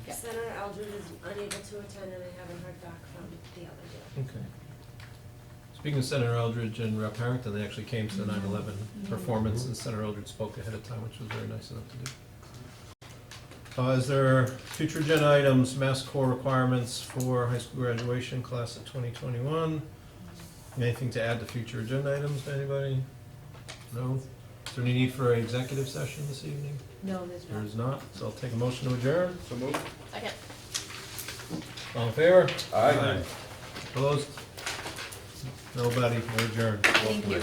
Yeah. Senator Eldridge is unable to attend, and I haven't heard back from the other two. Okay. Speaking of Senator Eldridge and Rep. Harrington, they actually came to the 9/11 performance, and Senator Eldridge spoke ahead of time, which was very nice of them to do. Is there future agenda items, mass core requirements for high school graduation class of 2021? Anything to add to future agenda items, anybody? No? Is there any need for an executive session this evening? No, there's There not. is not, so I'll take a motion to adjourn. So move. Second. All in favor? Aye. Opposed? Nobody, we're adjourned. Thank you.